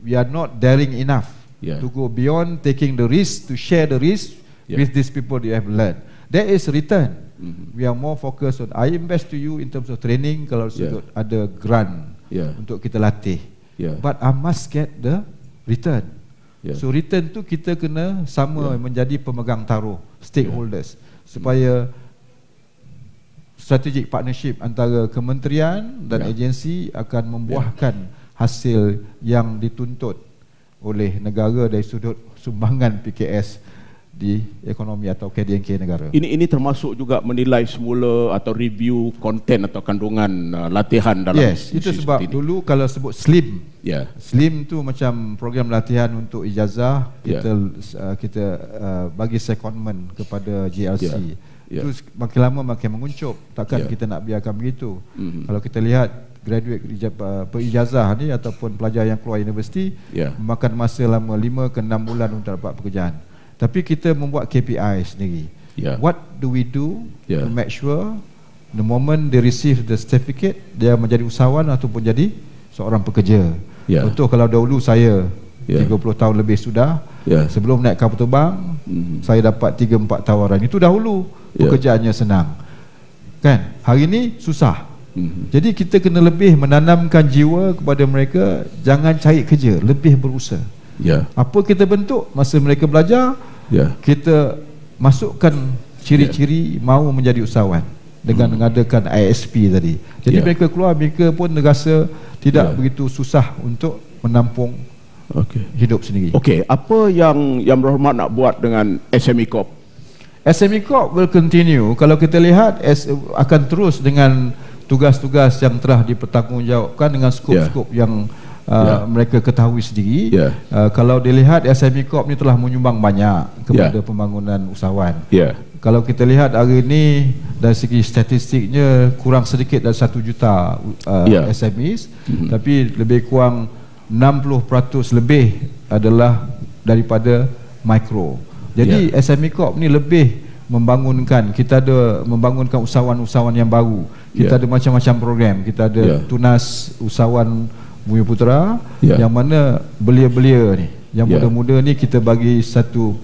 We are not daring enough to go beyond taking the risk, to share the risk with these people you have learned. There is return. We are more focused on I invest to you in terms of training. Kalau sudut ada grant untuk kita latih, but I must get the return. So return tu kita kena sama menjadi pemegang taruh, stakeholders, supaya strategic partnership antara kementerian dan agensi akan membuahkan hasil yang dituntut oleh negara dari sudut sumbangan PKS di ekonomi atau KDNK negara. Ini termasuk juga menilai semula atau review konten atau kandungan latihan dalam. Yes, itu sebab dulu kalau sebut SLIM. SLIM tu macam program latihan untuk ijazah, kita bagi secondment kepada GLC. Itu makin lama makin menguncup. Takkan kita nak biarkan begitu. Kalau kita lihat graduate perijazah ni ataupun pelajar yang keluar universiti memakan masa lama 5 ke 6 bulan untuk dapat pekerjaan. Tapi kita membuat KPI sendiri. What do we do to make sure the moment they receive the certificate, dia menjadi usahawan ataupun jadi seorang pekerja. Contoh kalau dahulu saya 30 tahun lebih sudah, sebelum naik kapal terbang, saya dapat 3-4 tawaran. Itu dahulu pekerjaannya senang. Kan? Hari ini susah. Jadi kita kena lebih menanamkan jiwa kepada mereka, jangan cari kerja, lebih berusaha. Apa kita bentuk masa mereka belajar, kita masukkan ciri-ciri mahu menjadi usahawan dengan mengadakan ISP tadi. Jadi mereka keluar, mereka pun rasa tidak begitu susah untuk menampung hidup sendiri. Apa yang Berhormat nak buat dengan SME Corp? SME Corp will continue. Kalau kita lihat akan terus dengan tugas-tugas yang telah dipertanggungjawabkan dengan skop-skop yang mereka ketahui sendiri. Kalau dilihat SME Corp ni telah menyumbang banyak kepada pembangunan usahawan. Kalau kita lihat hari ini dari segi statistiknya kurang sedikit dari 1 juta SMEs, tapi lebih kurang 60% lebih adalah daripada mikro. Jadi SME Corp ni lebih membangunkan, kita ada membangunkan usahawan-usahawan yang baru. Kita ada macam-macam program. Kita ada Tunas Usahawan Bumi Putera, yang mana belia-belia ni, yang muda-muda ni kita bagi satu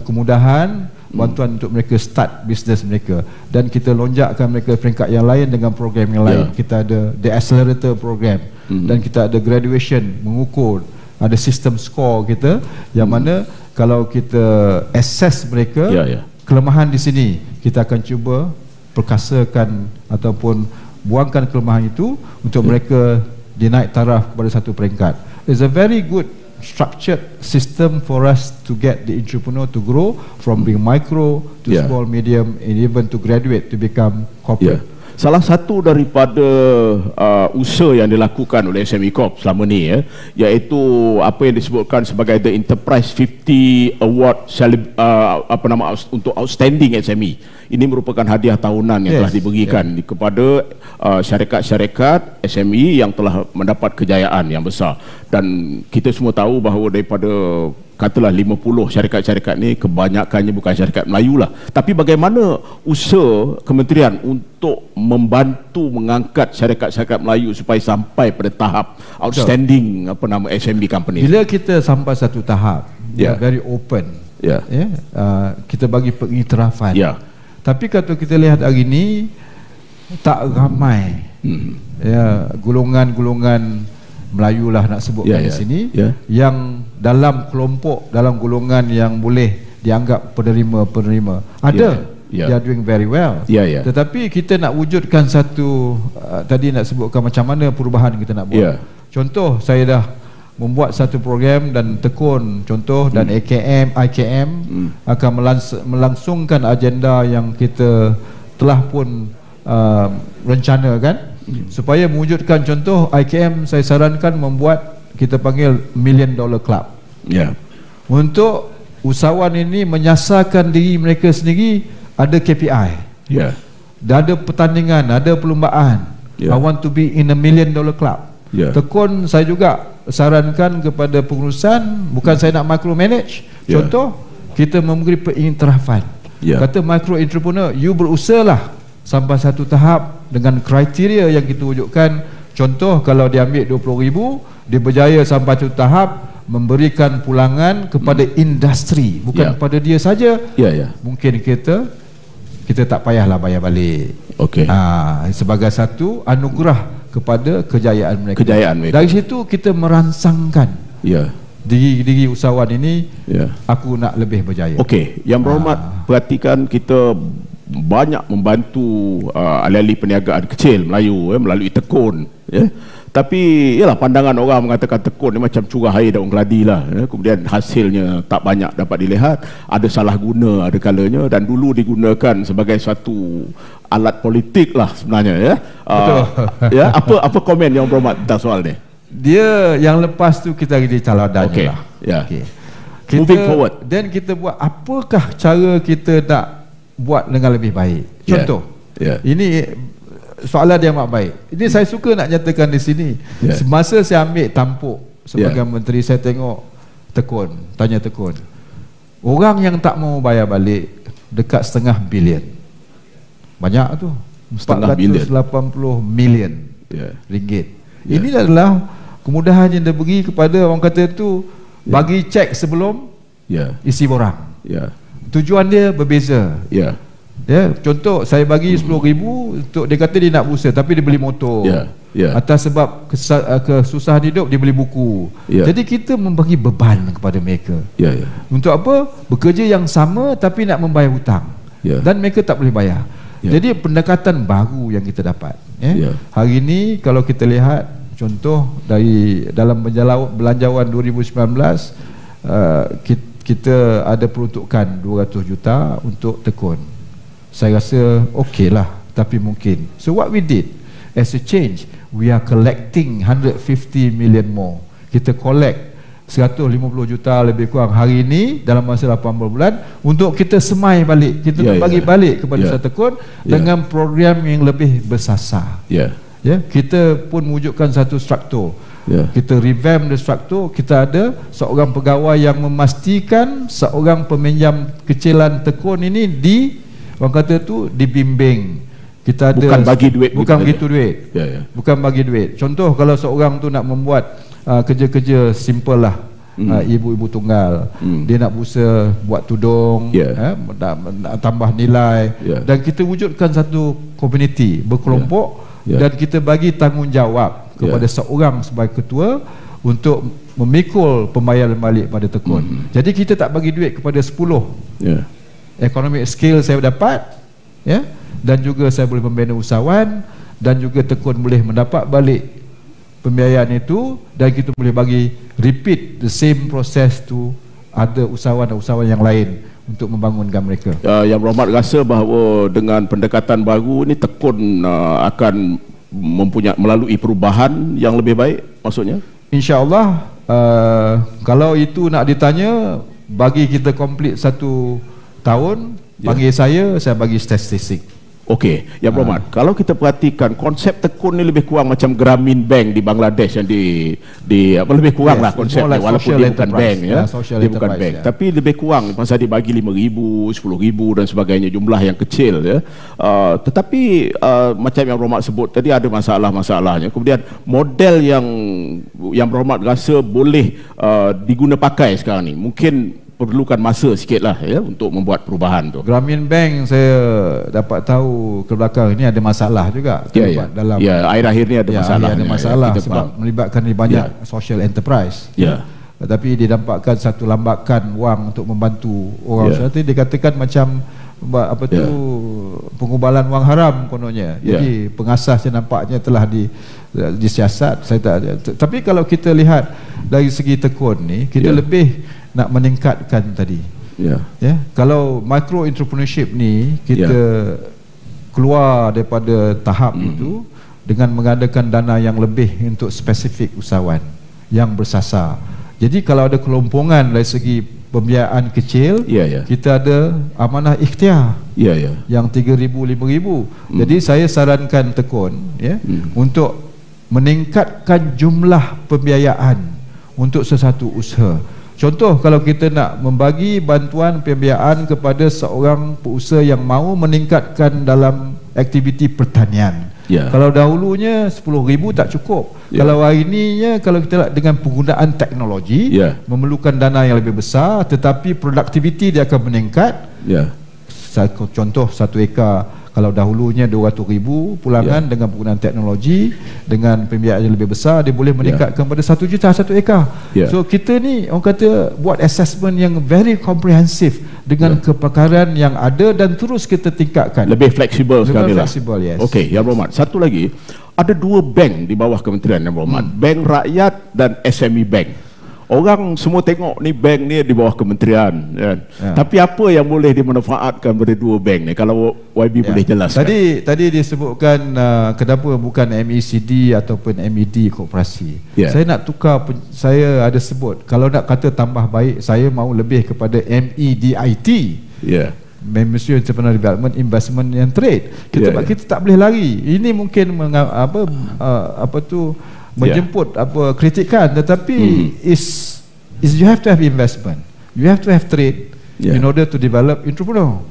kemudahan, bantuan untuk mereka start bisnes mereka, dan kita lonjakkan mereka peringkat yang lain dengan program yang lain. Kita ada The Accelerator program, dan kita ada graduation mengukur, ada sistem score kita, yang mana kalau kita assess mereka kelemahan di sini, kita akan cuba perkasakan ataupun buangkan kelemahan itu untuk mereka dinaik taraf kepada satu peringkat. It's a very good structured system for us to get the entrepreneur to grow from being micro to small, medium, and even to graduate to become corporate. Salah satu daripada usaha yang dilakukan oleh SME Corp selama ni iaitu apa yang disebutkan sebagai the Enterprise 50 Award untuk outstanding SME. Ini merupakan hadiah tahunan yang telah diberikan kepada syarikat-syarikat SME yang telah mendapat kejayaan yang besar. Dan kita semua tahu bahawa daripada katalah 50 syarikat-syarikat ni kebanyakannya bukan syarikat Melayu lah. Tapi bagaimana usaha kementerian untuk membantu mengangkat syarikat-syarikat Melayu supaya sampai pada tahap outstanding SME company? Bila kita sampai satu tahap very open, kita bagi pengiktirafan. Tapi kalau kita lihat hari ini tak ramai golongan-golongan Melayu lah nak sebutkan di sini yang dalam kelompok, dalam golongan yang boleh dianggap penerima. Ada, they are doing very well. Tetapi kita nak wujudkan satu tadi nak sebutkan macam mana perubahan kita nak buat. Contoh, saya dah membuat satu program dan tekun contoh, dan IKM akan melangsungkan agenda yang kita telah pun rencanakan. Supaya mewujudkan contoh IKM, saya sarankan membuat kita panggil $1 Million Club. Untuk usahawan ini menyasarkan diri mereka sendiri, ada KPI. Ada pertandingan, ada perlumbaan. I want to be in $1 Million Club. Tekun saya juga sarankan kepada pengurusan, bukan saya nak micromanage. Contoh, kita memberi pengiktirafan. Kata micro entrepreneur, you berusahalah sampai satu tahap dengan kriteria yang kita wujudkan. Contoh, kalau dia ambil 20,000, dia berjaya sampai satu tahap memberikan pulangan kepada industri, bukan kepada dia saja. Mungkin kita tak payahlah bayar balik. Sebagai satu anugerah kepada kejayaan mereka. Dari situ kita merangsangkan diri usahawan ini, aku nak lebih berjaya. Yang Berhormat perhatikan, kita banyak membantu ahli-ahli perniagaan kecil Melayu melalui tekun, Tapi ialah pandangan orang mengatakan tekun ni macam curah air daun keladi lah, kemudian hasilnya tak banyak dapat dilihat, ada salah guna ada kalanya, dan dulu digunakan sebagai satu alat politik lah sebenarnya, ya. Betul. Ya, apa komen yang berhormat tentang soal ni? Dia yang lepas tu kita jadi caladannya okay. lah. Yeah. Okay. Moving forward. Dan kita buat apakah cara kita nak buat dengan lebih baik. Contoh, ini soalan yang amat baik. Ini saya suka nak nyatakan di sini. Semasa saya ambil tampuk sebagai menteri, saya tengok Tekun, tanya Tekun. Orang yang tak mau bayar balik dekat $500 billion. Banyak tu. 480 million ringgit. Ini adalah kemudahan yang diberi kepada orang kata tu bagi cek sebelum isi borang. Tujuan dia berbeza. Ya, contoh saya bagi 10,000 untuk dia kata dia nak berusaha tapi dia beli motor. Atas sebab kesusahan hidup dia beli buku. Jadi kita membagi beban kepada mereka. Untuk apa? Bekerja yang sama tapi nak membayar hutang. Dan mereka tak boleh bayar. Jadi pendekatan baru yang kita dapat. Hari ini kalau kita lihat contoh dari dalam belanjawan 2019, kita ada peruntukan 200 juta untuk Tekun. Saya rasa okey lah, tapi mungkin. So what we did as a change, we are collecting 150 million more. Kita collect 150 juta lebih kurang hari ini dalam masa 80 bulan untuk kita semai balik, kita bagi balik kepada Tekun dengan program yang lebih bersasar. Kita pun wujudkan satu struktur. Kita revamp the struktur. Kita ada seorang pegawai yang memastikan seorang peminjam kecilan Tekun ini orang kata tu dibimbing. Kita ada bukan bagi duit, bukan begitu duit. Bukan bagi duit. Contoh kalau seorang tu nak membuat kerja-kerja simple lah, ibu-ibu tunggal, dia nak berusaha buat tudung, nak tambah nilai, dan kita wujudkan satu community berkelompok, dan kita bagi tanggungjawab kepada seorang sebagai ketua untuk memikul pembayaran balik pada Tekun. Jadi kita tak bagi duit kepada 10. Economic skill saya dapat, dan juga saya boleh membina usahawan, dan juga Tekun boleh mendapat balik pembiayaan itu, dan kita boleh bagi repeat the same process to ada usahawan-usahawan yang lain untuk membangunkan mereka. Yang berhormat rasa bahawa dengan pendekatan baru ni Tekun akan melalui perubahan yang lebih baik, maksudnya? InsyaAllah, kalau itu nak ditanya, bagi kita komplit 1 tahun, panggil saya bagi statistik. Okey, yang berhormat, kalau kita perhatikan konsep Tekun ni lebih kurang macam Grameen Bank di Bangladesh yang lebih kurang lah konsepnya, walaupun dia bukan bank, dia bukan bank, tapi lebih kurang masa dia bagi 5,000, 10,000 dan sebagainya, jumlah yang kecil, tetapi macam yang berhormat sebut tadi ada masalah-masalahnya. Kemudian model yang berhormat rasa boleh diguna pakai sekarang ni, mungkin perlukan masa sikit lah untuk membuat perubahan tu. Grameen Bank saya dapat tahu ke belakang ini ada masalah juga. Dalam akhir-akhir ni ada masalah. Ada masalah sebab melibatkan banyak social enterprise. Tapi didampakkan satu lambakan wang untuk membantu orang. Seperti dikatakan macam pengubalan wang haram kononnya. Jadi pengasasnya nampaknya telah disiasat. Tapi kalau kita lihat dari segi Tekun ni, kita lebih nak meningkatkan tadi. Kalau micro entrepreneurship ni kita keluar daripada tahap itu dengan mengadakan dana yang lebih untuk spesifik usahawan yang bersasar. Jadi kalau ada kelompongan dari segi pembiayaan kecil, kita ada amanah ikhtiar yang 3,000, 5,000. Jadi saya sarankan Tekun untuk meningkatkan jumlah pembiayaan untuk sesuatu usaha. Contoh, kalau kita nak membagi bantuan pembiayaan kepada seorang pengusaha yang mahu meningkatkan dalam aktiviti pertanian, kalau dahulunya 10,000 tak cukup. Kalau hari ininya, kalau kita nak dengan penggunaan teknologi, memerlukan dana yang lebih besar, tetapi produktiviti dia akan meningkat. Contoh 1 ekar, kalau dahulunya 200,000 pulangan, dengan penggunaan teknologi, dengan pembiayaan yang lebih besar, dia boleh meningkatkan pada 1 juta 1 ekar. So kita ni orang kata buat assessment yang very comprehensive dengan kepakaran yang ada, dan terus kita tingkatkan. Lebih fleksibel sekali lah. Fleksibel, Okey, yang berhormat, satu lagi, ada 2 bank di bawah Kementerian Yang Berhormat, Bank Rakyat dan SME Bank. Orang semua tengok ni bank ni di bawah kementerian kan? Tapi apa yang boleh dimanfaatkan dari 2 bank ni, kalau YB boleh jelaskan? Tadi disebutkan kenapa bukan MECD ataupun MED koperasi. Saya nak tukar, saya ada sebut, kalau nak kata tambah baik, saya mahu lebih kepada MEDIT. Membership Entrepreneur Development, Investment and Trade. Kita tak boleh lari. Ini mungkin menjemput kritikan, tetapi is you have to have investment, you have to have trade in order to develop entrepreneur.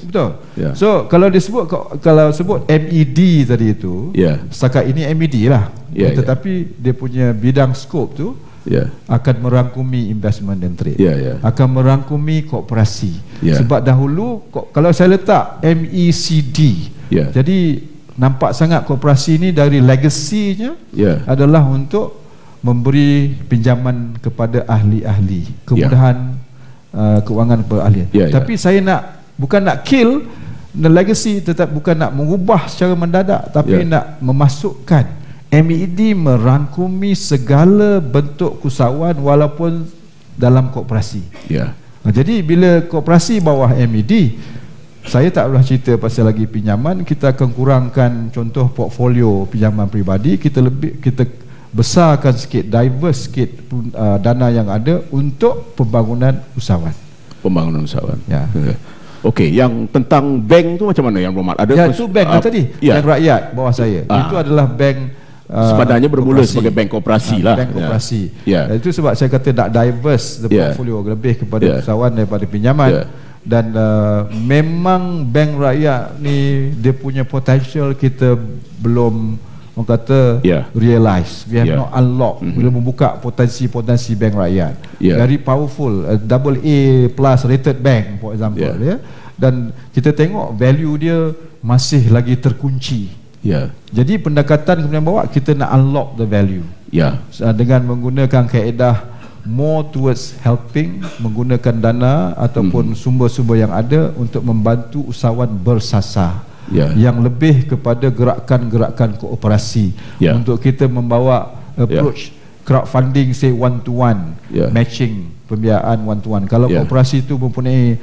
Betul. So kalau sebut MED tadi itu, setakat ini MED lah, tetapi dia punya bidang scope tu akan merangkumi investment dan trade, akan merangkumi koperasi. Sebab dahulu kalau saya letak MECD, jadi nampak sangat koperasi ini dari legasinya adalah untuk memberi pinjaman kepada ahli-ahli, kemudahan keuangan berahlian. Tapi saya bukan nak kill the legacy, tetap bukan nak mengubah secara mendadak, tapi nak memasukkan MED merangkumi segala bentuk usahawan walaupun dalam koperasi. Jadi bila koperasi bawah MED, saya tak pernah cerita pasal lagi pinjaman, kita akan kurangkan contoh portfolio pinjaman peribadi, kita besarkan sikit, diverse sikit dana yang ada untuk pembangunan usahawan. Okey, yang tentang bank tu macam mana yang Berhormat? Ada itu bank tadi, Bank Rakyat bawah saya. Itu adalah bank sebenarnya bermula sebagai bank koperasi lah. Bank koperasi. Itu sebab saya kata nak diverse the portfolio, lebih kepada usahawan daripada pinjaman. Dan memang Bank Rakyat ni dia punya potential kita belum, orang kata, realize, we have not unlocked. Bila membuka potensi Bank Rakyat, very powerful, AA plus rated bank for example, dan kita tengok value dia masih lagi terkunci. Jadi pendekatan kemudian bawa kita nak unlock the value dengan menggunakan kaedah more towards helping, menggunakan dana ataupun sumber-sumber yang ada untuk membantu usahawan bersasar, yang lebih kepada gerakan-gerakan kooperasi, untuk kita membawa approach crowdfunding, say one to one, matching pembiayaan one to one. Kalau kooperasi itu mempunyai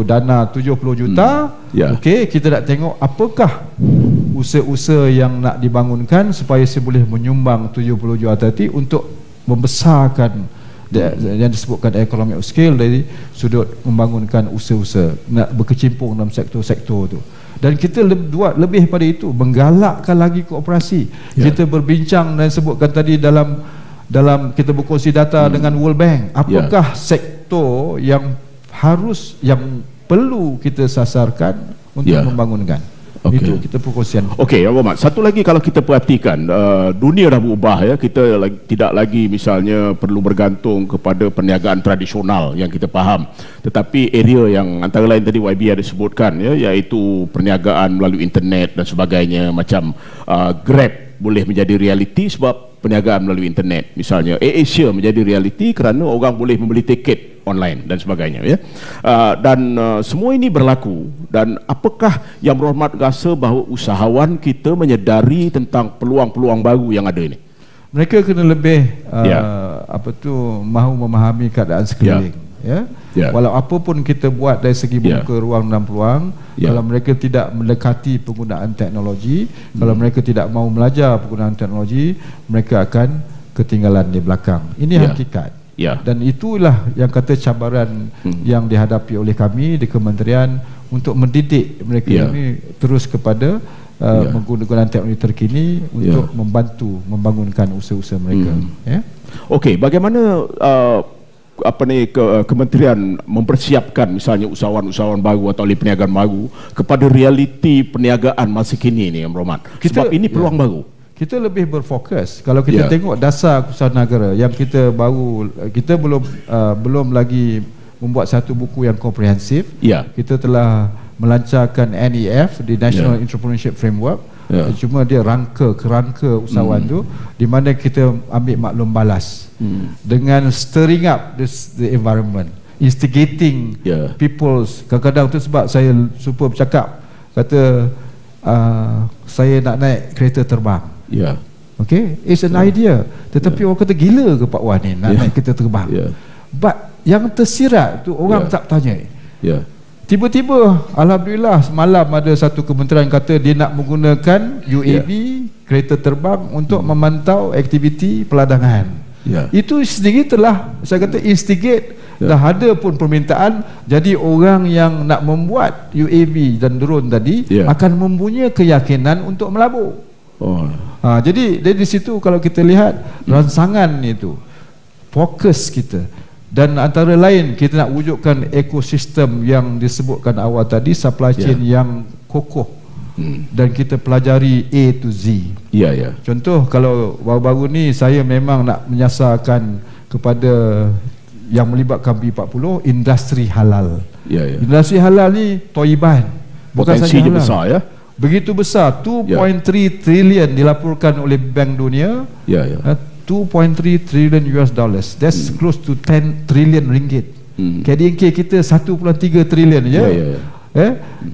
dana 70 juta, okey, kita nak tengok apakah usaha-usaha yang nak dibangunkan supaya saya boleh menyumbang 70 juta tadi untuk membesarkan yang disebutkan economy of scale dari sudut membangunkan usaha-usaha, nak berkecimpung dalam sektor-sektor tu. Dan kita buat lebih pada itu, menggalakkan lagi kooperasi. Kita berbincang dan sebutkan tadi dalam kita berkongsi data dengan World Bank, apakah sektor yang perlu kita sasarkan untuk membangunkan. Itu kita perkongsian. Okey, Yang Berhormat, satu lagi kalau kita perhatikan, dunia dah berubah kita tidak lagi misalnya perlu bergantung kepada perniagaan tradisional yang kita faham, tetapi area yang antara lain tadi YB ada sebutkan iaitu perniagaan melalui internet dan sebagainya, macam Grab boleh menjadi realiti sebab perniagaan melalui internet. Misalnya AirAsia menjadi realiti kerana orang boleh membeli tiket online dan sebagainya, dan semua ini berlaku. Dan apakah Yang Berhormat rasa bahawa usahawan kita menyedari tentang peluang-peluang baru yang ada ini? Mereka kena lebih mahu memahami keadaan sekeliling. Walau apapun kita buat dari segi membuka ruang dan peluang, kalau mereka tidak mendekati penggunaan teknologi, kalau mereka tidak mahu belajar penggunaan teknologi, mereka akan ketinggalan di belakang. Ini hakikat. Dan itulah yang kata cabaran yang dihadapi oleh kami di kementerian untuk mendidik mereka ini terus kepada menggunakan teknologi terkini untuk membantu membangunkan usaha-usaha mereka. Okey, bagaimana kementerian mempersiapkan misalnya usahawan-usahawan baru atau ahli perniagaan baru kepada realiti perniagaan masa kini ni, Yang Berhormat? Sebab ini peluang baru. Kita lebih berfokus. Kalau kita tengok dasar usaha negara yang kita belum lagi membuat satu buku yang komprehensif. Kita telah melancarkan NEF, the National Entrepreneurship Framework. Cuma dia kerangka usahawan tu, di mana kita ambil maklum balas dengan stirring up the environment, instigating people's. Kadang-kadang tu sebab saya super bercakap, kata saya nak naik kereta terbang. Ya. Okay, it's an idea. Tetapi orang kata gila ke Pak Wan ni nak naik kereta terbang. But yang tersirat tu orang tak tanya. Tiba-tiba alhamdulillah semalam ada satu kementerian kata dia nak menggunakan UAV kereta terbang untuk memantau aktiviti peladangan. Itu sendiri telah saya kata instigate. Dah ada pun permintaan, jadi orang yang nak membuat UAV dan drone tadi akan mempunyai keyakinan untuk melabur. Jadi dari situ kalau kita lihat ransangan itu, fokus kita, dan antara lain kita nak wujudkan ekosistem yang disebutkan awal tadi, supply chain yang kokoh, dan kita pelajari A to Z. Contoh kalau baru-baru ni saya memang nak menyasarkan kepada yang melibatkan B40, industri halal. Industri halal ni Toiban, bukan saja halal, besar begitu besar, 2.3 trilion dilaporkan oleh Bank Dunia. 2.3 trilion US dollars, that's close to 10 trillion ringgit. KDNK kita 1.3 trilion je.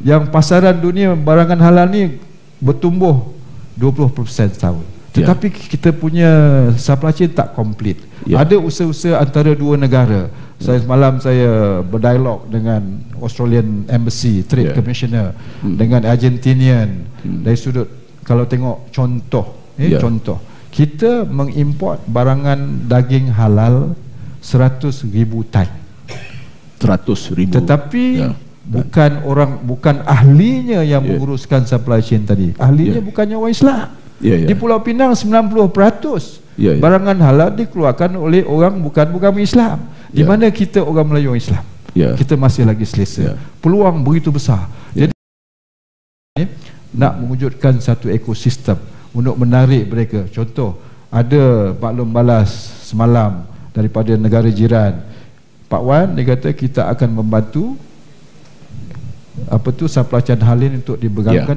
Yang pasaran dunia barangan halal ni bertumbuh 20% setahun. Tetapi kita punya supply chain tak komplit. Ada usaha-usaha antara dua negara. Semalam saya berdialog dengan Australian Embassy Trade Commissioner, dengan Argentinian. Dari sudut kalau tengok contoh, contoh kita mengimport barangan daging halal 100,000 tan. 100,000. Tetapi bukan ahlinya yang menguruskan supply chain tadi. Ahlinya bukannya orang Islam. Di Pulau Pinang 90% barangan halal dikeluarkan oleh orang bukan Islam. Di mana kita orang Melayu Islam, kita masih lagi selesa. Peluang begitu besar. Jadi nak mewujudkan satu ekosistem untuk menarik mereka. Contoh, ada maklum balas semalam daripada negara jiran. Pak Wan dia kata kita akan membantu supply chain halal untuk diberangkan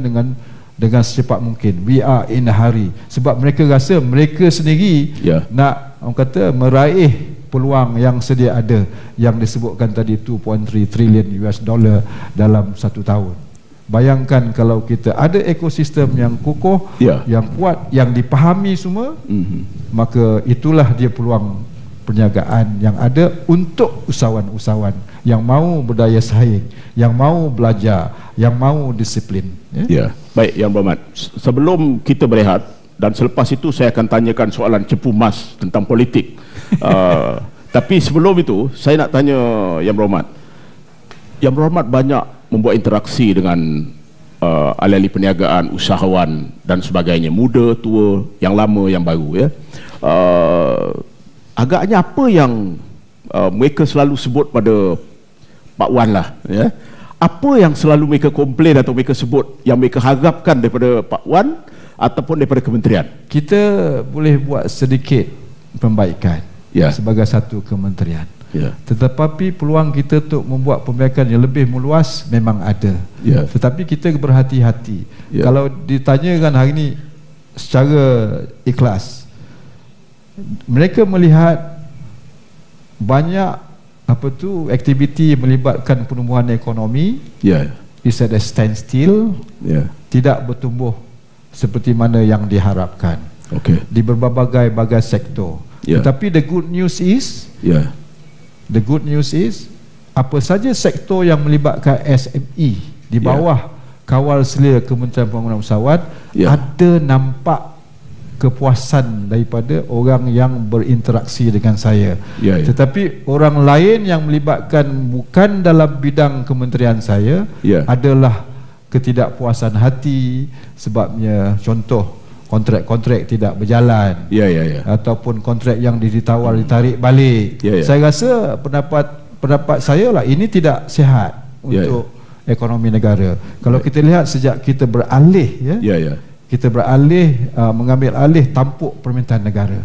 dengan secepat mungkin. We are in a hurry. Sebab mereka rasa mereka sendiri nak orang kata meraih peluang yang sedia ada, yang disebutkan tadi 2.3 trilion US dollar dalam 1 tahun. Bayangkan kalau kita ada ekosistem yang kokoh, yang kuat, yang dipahami semua, maka itulah dia peluang perniagaan yang ada untuk usahawan-usahawan yang mahu berdaya saing, yang mahu belajar, yang mahu disiplin. Baik, Yang Berhormat, sebelum kita berehat dan selepas itu saya akan tanyakan soalan cepu mas tentang politik. Tapi sebelum itu saya nak tanya Yang Berhormat. Yang Berhormat banyak membuat interaksi dengan ahli-ahli perniagaan, usahawan dan sebagainya, muda, tua, yang lama, yang baru. Agaknya apa yang mereka selalu sebut pada Pak Wan lah, apa yang selalu mereka komplain atau mereka sebut yang mereka harapkan daripada Pak Wan ataupun daripada kementerian? Kita boleh buat sedikit pembaikan sebagai satu kementerian. Tetapi peluang kita untuk membuat pembaikan yang lebih meluas memang ada. Tetapi kita berhati-hati. Kalau ditanyakan hari ini secara ikhlas, mereka melihat banyak aktiviti melibatkan pertumbuhan ekonomi is at a standstill, tidak bertumbuh seperti mana yang diharapkan di berbagai sektor. Tetapi the good news is apa saja sektor yang melibatkan SME di bawah kawal selia Kementerian Pembangunan Usahawan, ada nampak kepuasan daripada orang yang berinteraksi dengan saya. Tetapi orang lain yang melibatkan bukan dalam bidang kementerian saya adalah ketidakpuasan hati sebabnya contoh kontrak-kontrak tidak berjalan, ataupun kontrak yang ditawar ditarik balik. Saya rasa pendapat saya lah, ini tidak sihat untuk ekonomi negara. Kalau kita lihat sejak kita beralih kita beralih mengambil alih tampuk permintaan negara.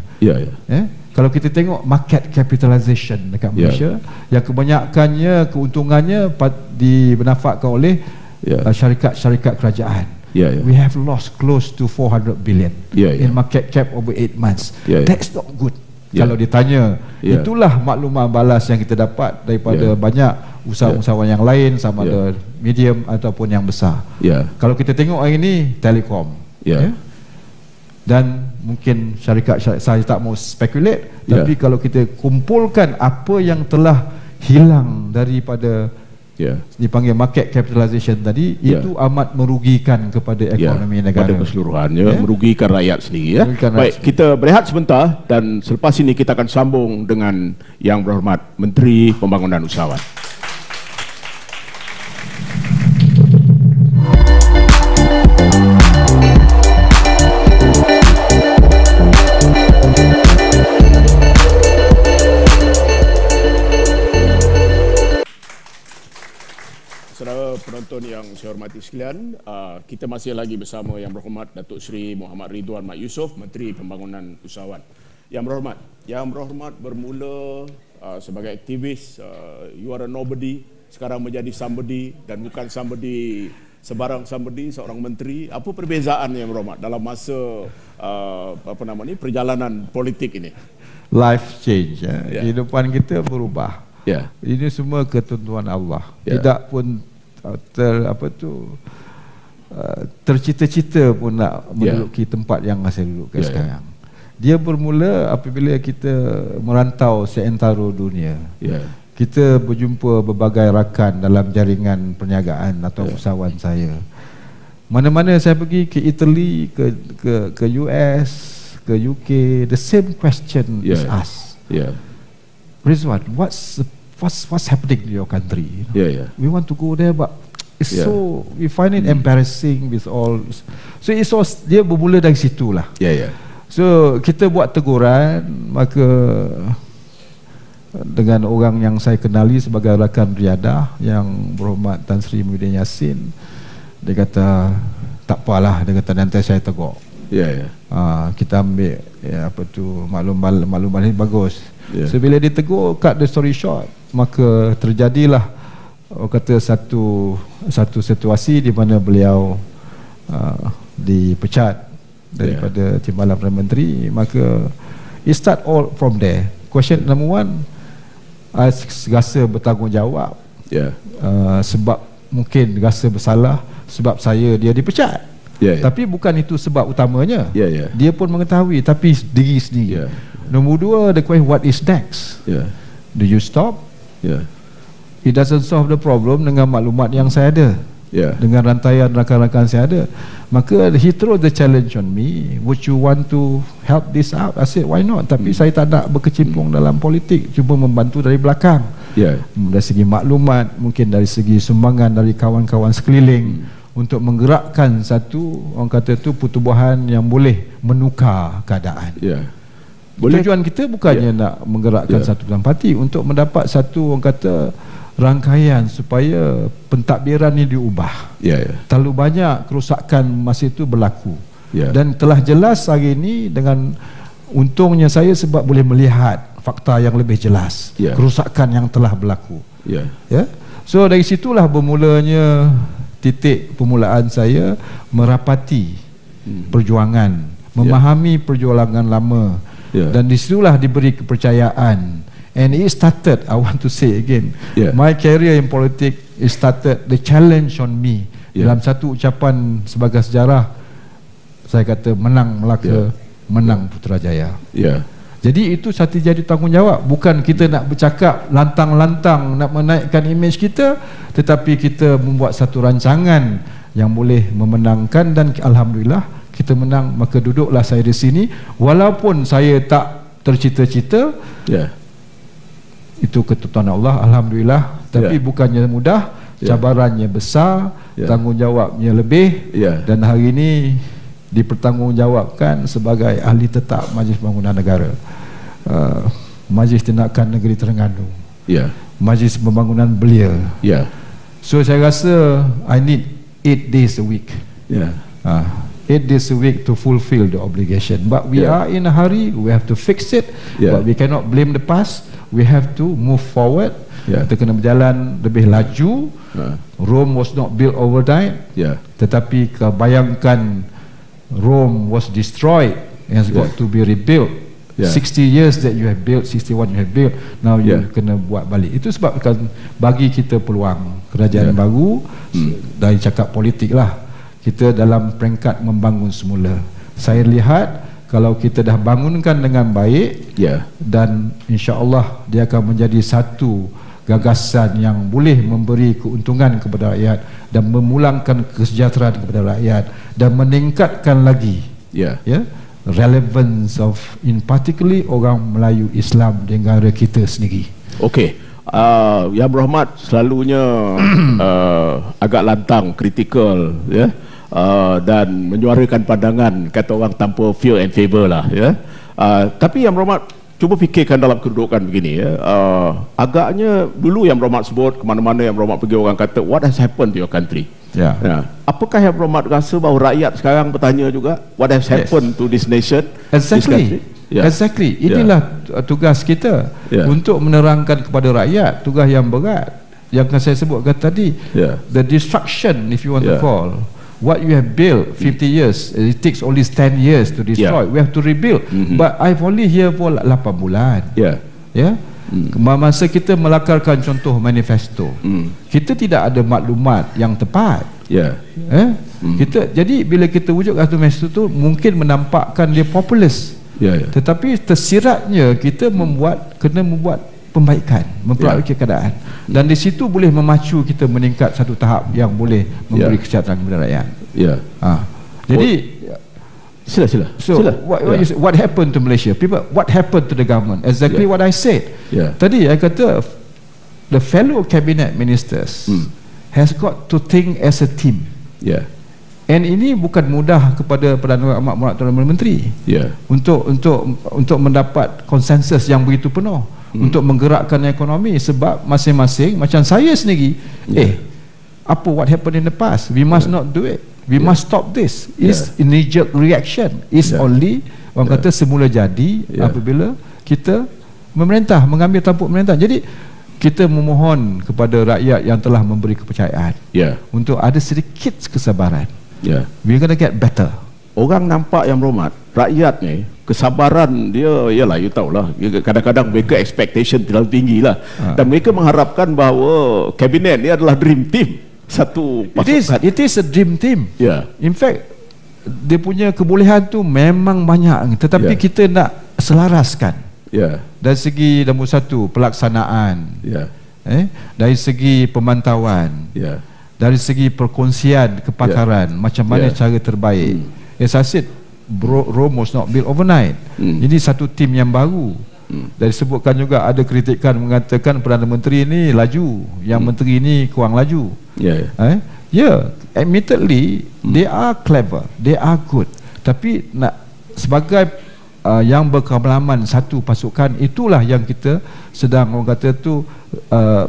Kalau kita tengok market capitalization dekat Malaysia, yang kebanyakannya keuntungannya dibenafakkan oleh syarikat-syarikat kerajaan. We have lost close to 400 billion in market cap over 8 months. That's not good. Kalau ditanya, itulah maklumat balas yang kita dapat daripada banyak usahawan yang lain, sama ada medium ataupun yang besar. Kalau kita tengok hari ini, Telekom Ya. Dan mungkin syarikat saya tak mau speculate, tapi kalau kita kumpulkan apa yang telah hilang daripada dipanggil market capitalization tadi, itu amat merugikan kepada ekonomi negara pada keseluruhannya, merugikan rakyat sendiri. Baik, kita berehat sebentar dan selepas ini kita akan sambung dengan Yang Berhormat Menteri Pembangunan Usahawan. Penonton yang saya hormati sekalian, kita masih lagi bersama Yang Berhormat Datuk Seri Muhammad Ridwan Mat Yusof, Menteri Pembangunan Usahawan. Yang Berhormat bermula sebagai aktivis, you are a nobody, sekarang menjadi somebody, dan bukan somebody sebarang somebody, seorang menteri. Apa perbezaan Yang Berhormat dalam masa perjalanan politik ini? Life change, kehidupan kita berubah. Ini semua ketentuan Allah. Tidak pun tercita-cita pun nak menduduki tempat yang saya dudukkan sekarang. Dia bermula apabila kita merantau seantero dunia. Kita berjumpa berbagai rakan dalam jaringan perniagaan atau usahawan saya. Mana-mana saya pergi, ke Italy, ke US, ke UK, the same question is asked. Rizwan, what's happening in your country? We want to go there, but it's so, we find it embarrassing with all. So it's all, dia bermula dari situlah. So kita buat teguran, maka dengan orang yang saya kenali sebagai rakan riadah, Yang Berhormat Tan Sri Muhyiddin Yassin, dia kata tak apalah, dia kata nanti saya tegur. Kita ambil maklumat ini bagus. So bila ditegur, cut the story short, maka terjadilah kata satu situasi di mana beliau dipecat daripada Timbalan Perdana Menteri. Maka it start all from there. Question number one, I rasa bertanggungjawab sebab mungkin rasa bersalah sebab dia dipecat. Tapi bukan itu sebab utamanya. Dia pun mengetahui, tapi diri sendiri. Nombor dua, the question, what is next? Do you stop? It doesn't solve the problem dengan maklumat yang saya ada, dengan rantaian rakan-rakan saya ada. Maka he throw the challenge on me, would you want to help this out? I said, why not? Tapi saya tak nak berkecimpung dalam politik, cuba membantu dari belakang. Dari segi maklumat, mungkin dari segi sumbangan dari kawan-kawan sekeliling, untuk menggerakkan satu, orang kata tu, pertubuhan yang boleh menukar keadaan. Tujuan kita bukannya nak menggerakkan satu parti, untuk mendapat satu, orang kata, rangkaian supaya pentadbiran ini diubah. Terlalu banyak kerosakan masa itu berlaku. Dan telah jelas hari ini, dengan untungnya saya sebab boleh melihat fakta yang lebih jelas, kerosakan yang telah berlaku. So dari situlah bermulanya titik permulaan saya merapati perjuangan, memahami perjuangan lama. Dan disitulah diberi kepercayaan. And it started, I want to say again, my career in politics, it started the challenge on me. Dalam satu ucapan sebagai sejarah, saya kata menang Melaka, menang Putrajaya. Jadi itu satu jadi tanggungjawab. Bukan kita nak bercakap lantang-lantang nak menaikkan imej kita, tetapi kita membuat satu rancangan yang boleh memenangkan, dan alhamdulillah kita menang. Maka duduklah saya di sini, walaupun saya tak tercita-cita. Itu ketentuan Allah, alhamdulillah. Tapi bukannya mudah, cabarannya besar, tanggungjawabnya lebih. Dan hari ini dipertanggungjawabkan sebagai ahli tetap Majlis Pembangunan Negara, Majlis Tindakan Negeri Terengganu, Majlis Pembangunan Belia. So saya rasa I need 8 days a week. 8 days a week to fulfill the obligation. But we are in a hurry, we have to fix it. But we cannot blame the past. We have to move forward. Kita kena berjalan lebih laju. Rome was not built overnight. Tetapi bayangkan, Rome was destroyed, it has got to be rebuilt. 60 years that you have built, 61 you have built, now you kena buat balik. Itu sebabkan bagi kita peluang kerajaan baru. Dari cakap politik lah, kita dalam peringkat membangun semula. Saya lihat kalau kita dah bangunkan dengan baik, dan insya-Allah dia akan menjadi satu gagasan yang boleh memberi keuntungan kepada rakyat dan memulangkan kesejahteraan kepada rakyat dan meningkatkan lagi relevance of in particularly orang Melayu Islam di negara kita sendiri. Okey. Yang berhormat selalunya agak lantang, kritikal, dan menyuarakan pandangan kata orang tanpa fear and favor lah, tapi yang berhormat cuba fikirkan dalam kedudukan begini, agaknya dulu yang berhormat sebut kemana-mana yang berhormat pergi, orang kata what has happened to your country. Apakah yang berhormat rasa bahawa rakyat sekarang bertanya juga what has happened to this nation? Exactly. Exactly. Inilah tugas kita untuk menerangkan kepada rakyat, tugas yang berat yang saya sebutkan tadi, the destruction, if you want to call what you have built 50 years, it takes only 10 years to destroy. We have to rebuild. But I've only here for 8 bulan. Masa kita melakarkan contoh manifesto, kita tidak ada maklumat yang tepat. Kita, jadi bila kita wujudkan manifesto tu mungkin menampakkan dia populist. Tetapi tersiratnya kita kena membuat pembaikan, memperbaiki keadaan, dan di situ boleh memacu kita meningkat satu tahap yang boleh memberi kesejahteraan kepada rakyat. Jadi sila. What happened to Malaysia? People, what happened to the government? Exactly what I said. Tadi I kata the fellow cabinet ministers has got to think as a team. And ini bukan mudah kepada Perdana Menteri untuk mendapat konsensus yang begitu penuh untuk menggerakkan ekonomi, sebab masing-masing macam saya sendiri, apa what happened in the past, we must not do it, we must stop this. It's knee-jerk reaction. It's only orang kata semula jadi apabila kita memerintah, mengambil tampuk memerintah. Jadi kita memohon kepada rakyat yang telah memberi kepercayaan untuk ada sedikit kesabaran. We're gonna get better. Orang nampak yang berhormat, rakyat ni kesabaran dia, yalah, you tahulah, kadang-kadang mereka expectation terlalu tinggi lah, dan mereka mengharapkan bahawa kabinet ni adalah dream team, satu pasukan. It is a dream team. In fact, dia punya kebolehan tu memang banyak, tetapi kita nak selaraskan dari segi nombor satu pelaksanaan, dari segi pemantauan, dari segi perkongsian kepakaran, macam mana cara terbaik. As I said, Rome was not built overnight. Ini satu tim yang baru. Dan disebutkan juga ada kritikan mengatakan Perdana Menteri ini laju, yang menteri ini kurang laju. Admittedly they are clever, they are good, tapi nak sebagai yang berkepalaman satu pasukan, itulah yang kita sedang orang kata tu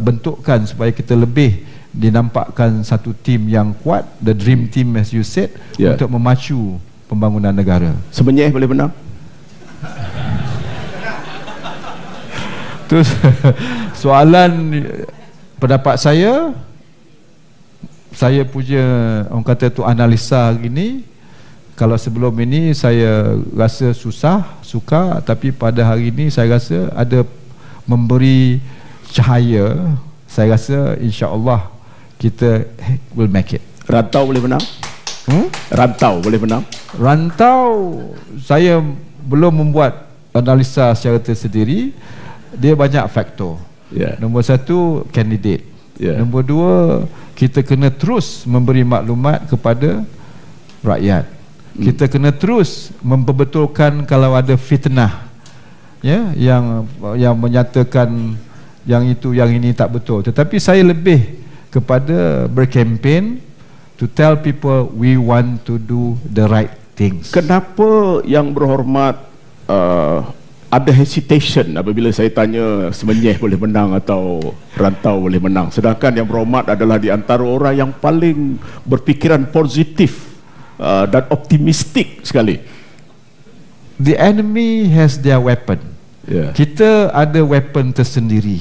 bentukkan supaya kita lebih dinampakkan satu tim yang kuat, the dream team as you said, untuk memacu pembangunan negara. Semenyih boleh menang? Tu soalan pendapat saya punya orang kata tu analisa gini. Kalau sebelum ini saya rasa suka, tapi pada hari ini saya rasa ada memberi cahaya. Saya rasa insya-Allah kita will make it. Rantau boleh menang? Rantau boleh menang? Rantau saya belum membuat analisa secara tersendiri. Dia banyak faktor. Nombor satu, candidate. Nombor dua, kita kena terus memberi maklumat kepada rakyat. Kita kena terus memperbetulkan kalau ada fitnah, yang menyatakan yang itu yang ini tak betul. Tetapi saya lebih kepada berkempen to tell people we want to do the right things. Kenapa yang berhormat ada hesitation apabila saya tanya Semenyih boleh menang atau Rantau boleh menang, sedangkan yang berhormat adalah di antara orang yang paling berfikiran positif dan optimistik sekali? The enemy has their weapon. Kita ada weapon tersendiri.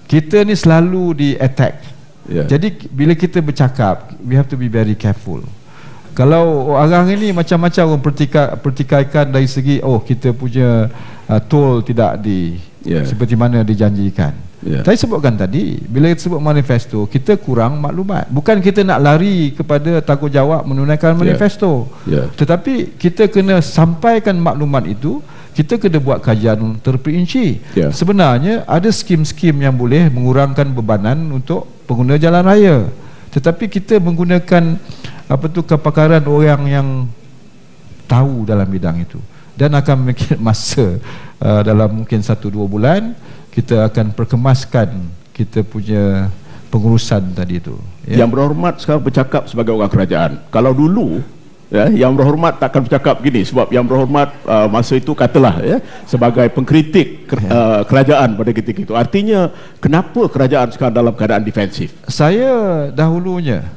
Kita ni selalu di attack. Jadi bila kita bercakap, we have to be very careful. Kalau orang ini macam-macam orang pertikaikan dari segi kita punya tol tidak seperti mana dijanjikan. Saya sebutkan tadi, bila kita sebut manifesto, kita kurang maklumat. Bukan kita nak lari kepada tanggungjawab menunaikan manifesto, tetapi kita kena sampaikan maklumat itu. Kita kena buat kajian terperinci. Sebenarnya ada skim-skim yang boleh mengurangkan bebanan untuk pengguna jalan raya, tetapi kita menggunakan kepakaran orang yang tahu dalam bidang itu, dan akan memiliki masa dalam mungkin 1-2 bulan kita akan perkemaskan kita punya pengurusan tadi itu. Yang berhormat sekarang bercakap sebagai orang kerajaan. Kalau dulu yang berhormat takkan bercakap begini, sebab yang berhormat masa itu katalah sebagai pengkritik kerajaan pada ketika itu. Artinya kenapa kerajaan sekarang dalam keadaan defensif? Saya dahulunya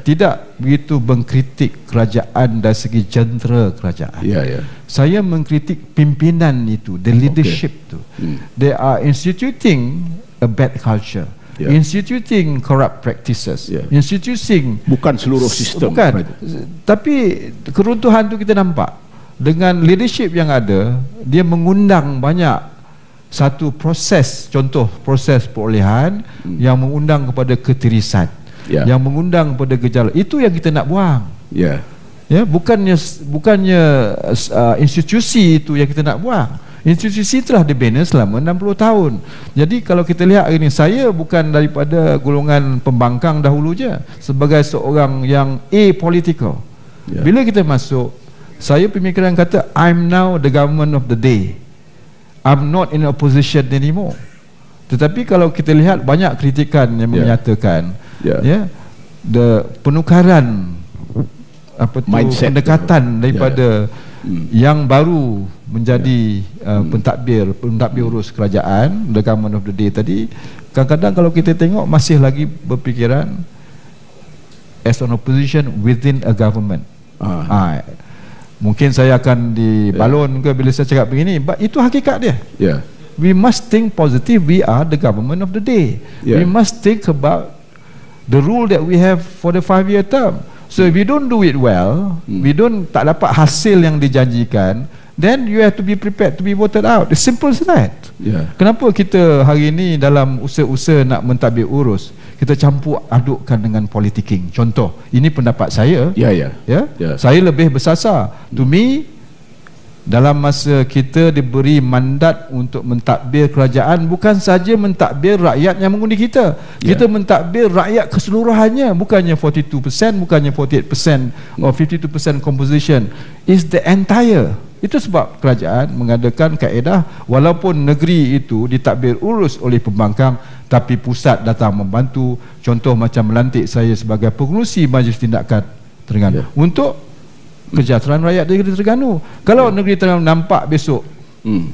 tidak begitu mengkritik kerajaan dari segi jentera kerajaan. Saya mengkritik pimpinan itu, the leadership itu. They are instituting a bad culture, instituting corrupt practices, instituting, bukan seluruh sistem, bukan. Tapi keruntuhan itu kita nampak dengan leadership yang ada. Dia mengundang banyak satu proses, contoh proses perolehan yang mengundang kepada ketirisan, yang mengundang kepada gejala. Itu yang kita nak buang. Bukannya institusi itu yang kita nak buang. Institusi telah dibina selama 60 tahun. Jadi kalau kita lihat hari ini, saya bukan daripada golongan pembangkang dahulu je, sebagai seorang yang apolitical. Bila kita masuk, saya pemikiran kata I'm now the government of the day. I'm not in opposition anymore. Tetapi kalau kita lihat banyak kritikan yang menyatakan the penukaran pendekatan daripada yang baru menjadi pentadbir urus kerajaan, the government of the day tadi, kadang-kadang kalau kita tengok masih lagi berfikiran as an opposition within a government. Mungkin saya akan dibalon ke bila saya cakap begini, but itu hakikat dia. We must think positive. We are the government of the day. We must think about the rule that we have for the 5-year term. So if we don't do it well, we tak dapat hasil yang dijanjikan, then you have to be prepared to be voted out. It's simple as that. Kenapa kita hari ini dalam usaha-usaha nak mentadbir urus, kita campur adukkan dengan politicking? Contoh, ini pendapat saya. Saya lebih bersasar. To me, dalam masa kita diberi mandat untuk mentadbir kerajaan, bukan saja mentadbir rakyat yang mengundi kita. Kita mentadbir rakyat keseluruhannya, bukannya 42%, bukannya 48% or 52% composition. Is the entire. Itu sebab kerajaan mengadakan kaedah, walaupun negeri itu ditadbir urus oleh pembangkang, tapi pusat datang membantu. Contoh macam melantik saya sebagai pengerusi Majlis Tindakan Terengganu untuk kesejahteraan rakyat negeri Terengganu. Kalau negeri Terengganu nampak besok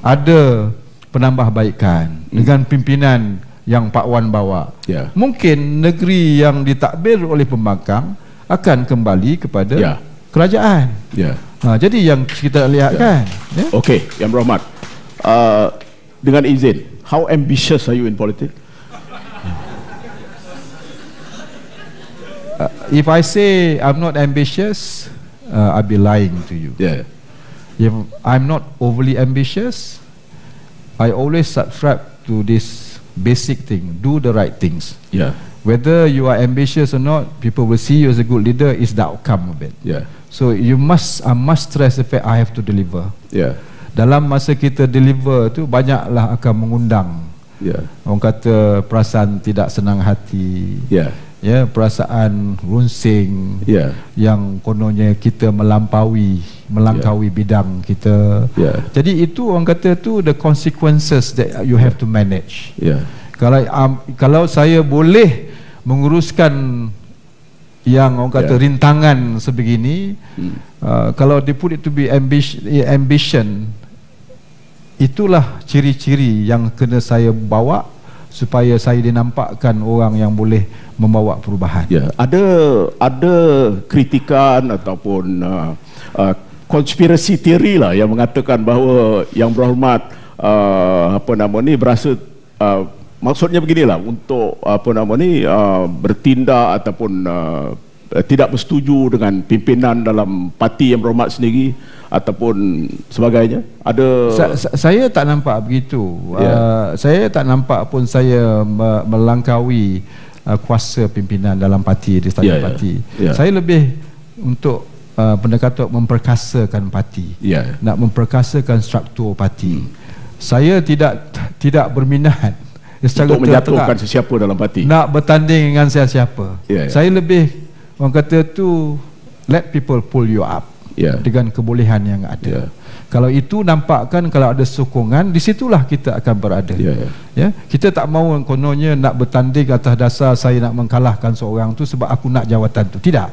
ada penambahbaikan dengan pimpinan yang Pak Wan bawa, mungkin negeri yang ditadbir oleh pembangkang akan kembali kepada kerajaan. Jadi yang kita lihat kan. Okey, Yang Berhormat, dengan izin, how ambitious are you in politics? If I say I'm not ambitious, I'll be lying to you. If I'm not overly ambitious, I always subscribe to this basic thing: do the right things. Whether you are ambitious or not, people will see you as a good leader. Is the outcome of it. So I must stress the fact I have to deliver. Dalam masa kita deliver tu, banyaklah akan mengundang. Orang kata perasaan tidak senang hati. Perasaan runsing, yang kononnya kita melangkaui bidang kita. Jadi itu orang kata tu the consequences that you have to manage. Kalau saya boleh menguruskan yang orang kata rintangan sebegini, kalau they put it to be ambition, itulah ciri-ciri yang kena saya bawa supaya saya dinampakkan orang yang boleh membawa perubahan. Ada kritikan ataupun konspirasi teori lah yang mengatakan bahawa Yang Berhormat berasa maksudnya beginilah, untuk bertindak ataupun tidak bersetuju dengan pimpinan dalam parti Yang Berhormat sendiri, ataupun sebagainya? Ada saya tak nampak begitu. Saya tak nampak pun saya melangkaui kuasa pimpinan dalam parti di stadium parti. Saya lebih untuk pendekatan memperkasakan parti. Nak memperkasakan struktur parti. Saya tidak berminat untuk menjatuhkan sesiapa dalam parti, nak bertanding dengan siapa. Saya lebih orang kata tu let people pull you up dengan kebolehan yang ada. Kalau itu nampakkan, kalau ada sokongan, di situlah kita akan berada. Kita tak mahu kononnya nak bertanding atas dasar saya nak mengalahkan seorang tu sebab aku nak jawatan tu. Tidak.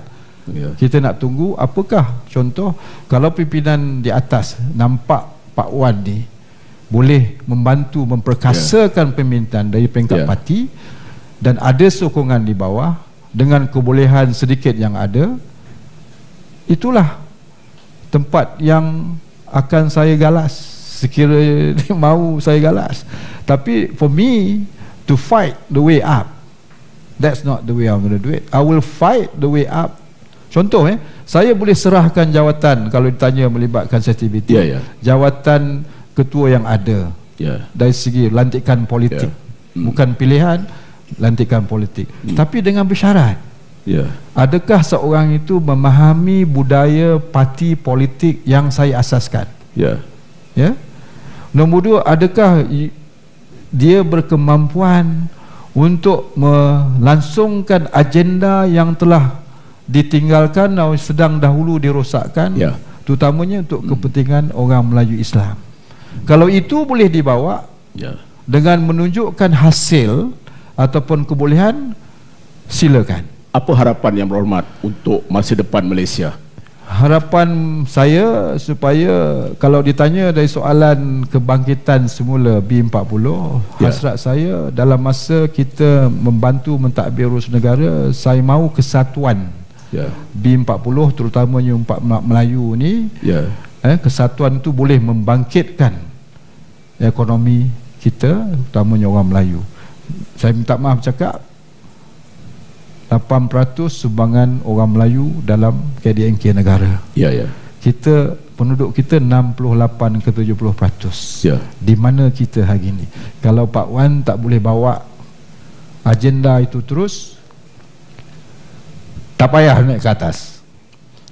Kita nak tunggu apakah contoh kalau pimpinan di atas nampak Pak Wan ni boleh membantu memperkasakan pemerintahan dari peringkat parti dan ada sokongan di bawah dengan kebolehan sedikit yang ada, itulah tempat yang akan saya galas sekira mahu saya galas. Tapi for me to fight the way up, that's not the way I'm going to do it. I will fight the way up. Contoh saya boleh serahkan jawatan kalau ditanya melibatkan sensitiviti. Jawatan ketua yang ada dari segi lantikan politik, bukan pilihan, lantikan politik, tapi dengan bersyarat. Adakah seorang itu memahami budaya parti politik yang saya asaskan? Nombor dua, adakah dia berkemampuan untuk melangsungkan agenda yang telah ditinggalkan atau sedang dahulu dirosakkan, terutamanya untuk kepentingan orang Melayu Islam. Kalau itu boleh dibawa dengan menunjukkan hasil ataupun kebolehan, silakan. Apa harapan Yang Berhormat untuk masa depan Malaysia? Harapan saya supaya kalau ditanya dari soalan kebangkitan semula B40, hasrat saya dalam masa kita membantu mentadbir urus negara, saya mahu kesatuan B40 terutamanya Umpat Melayu ni. Kesatuan itu boleh membangkitkan ekonomi kita, terutamanya orang Melayu. Saya minta maaf cakap 8% sumbangan orang Melayu dalam KDNK negara. Kita, penduduk kita 68 ke 70%. Di mana kita hari ini? Kalau Pak Wan tak boleh bawa agenda itu terus, tak payah naik ke atas.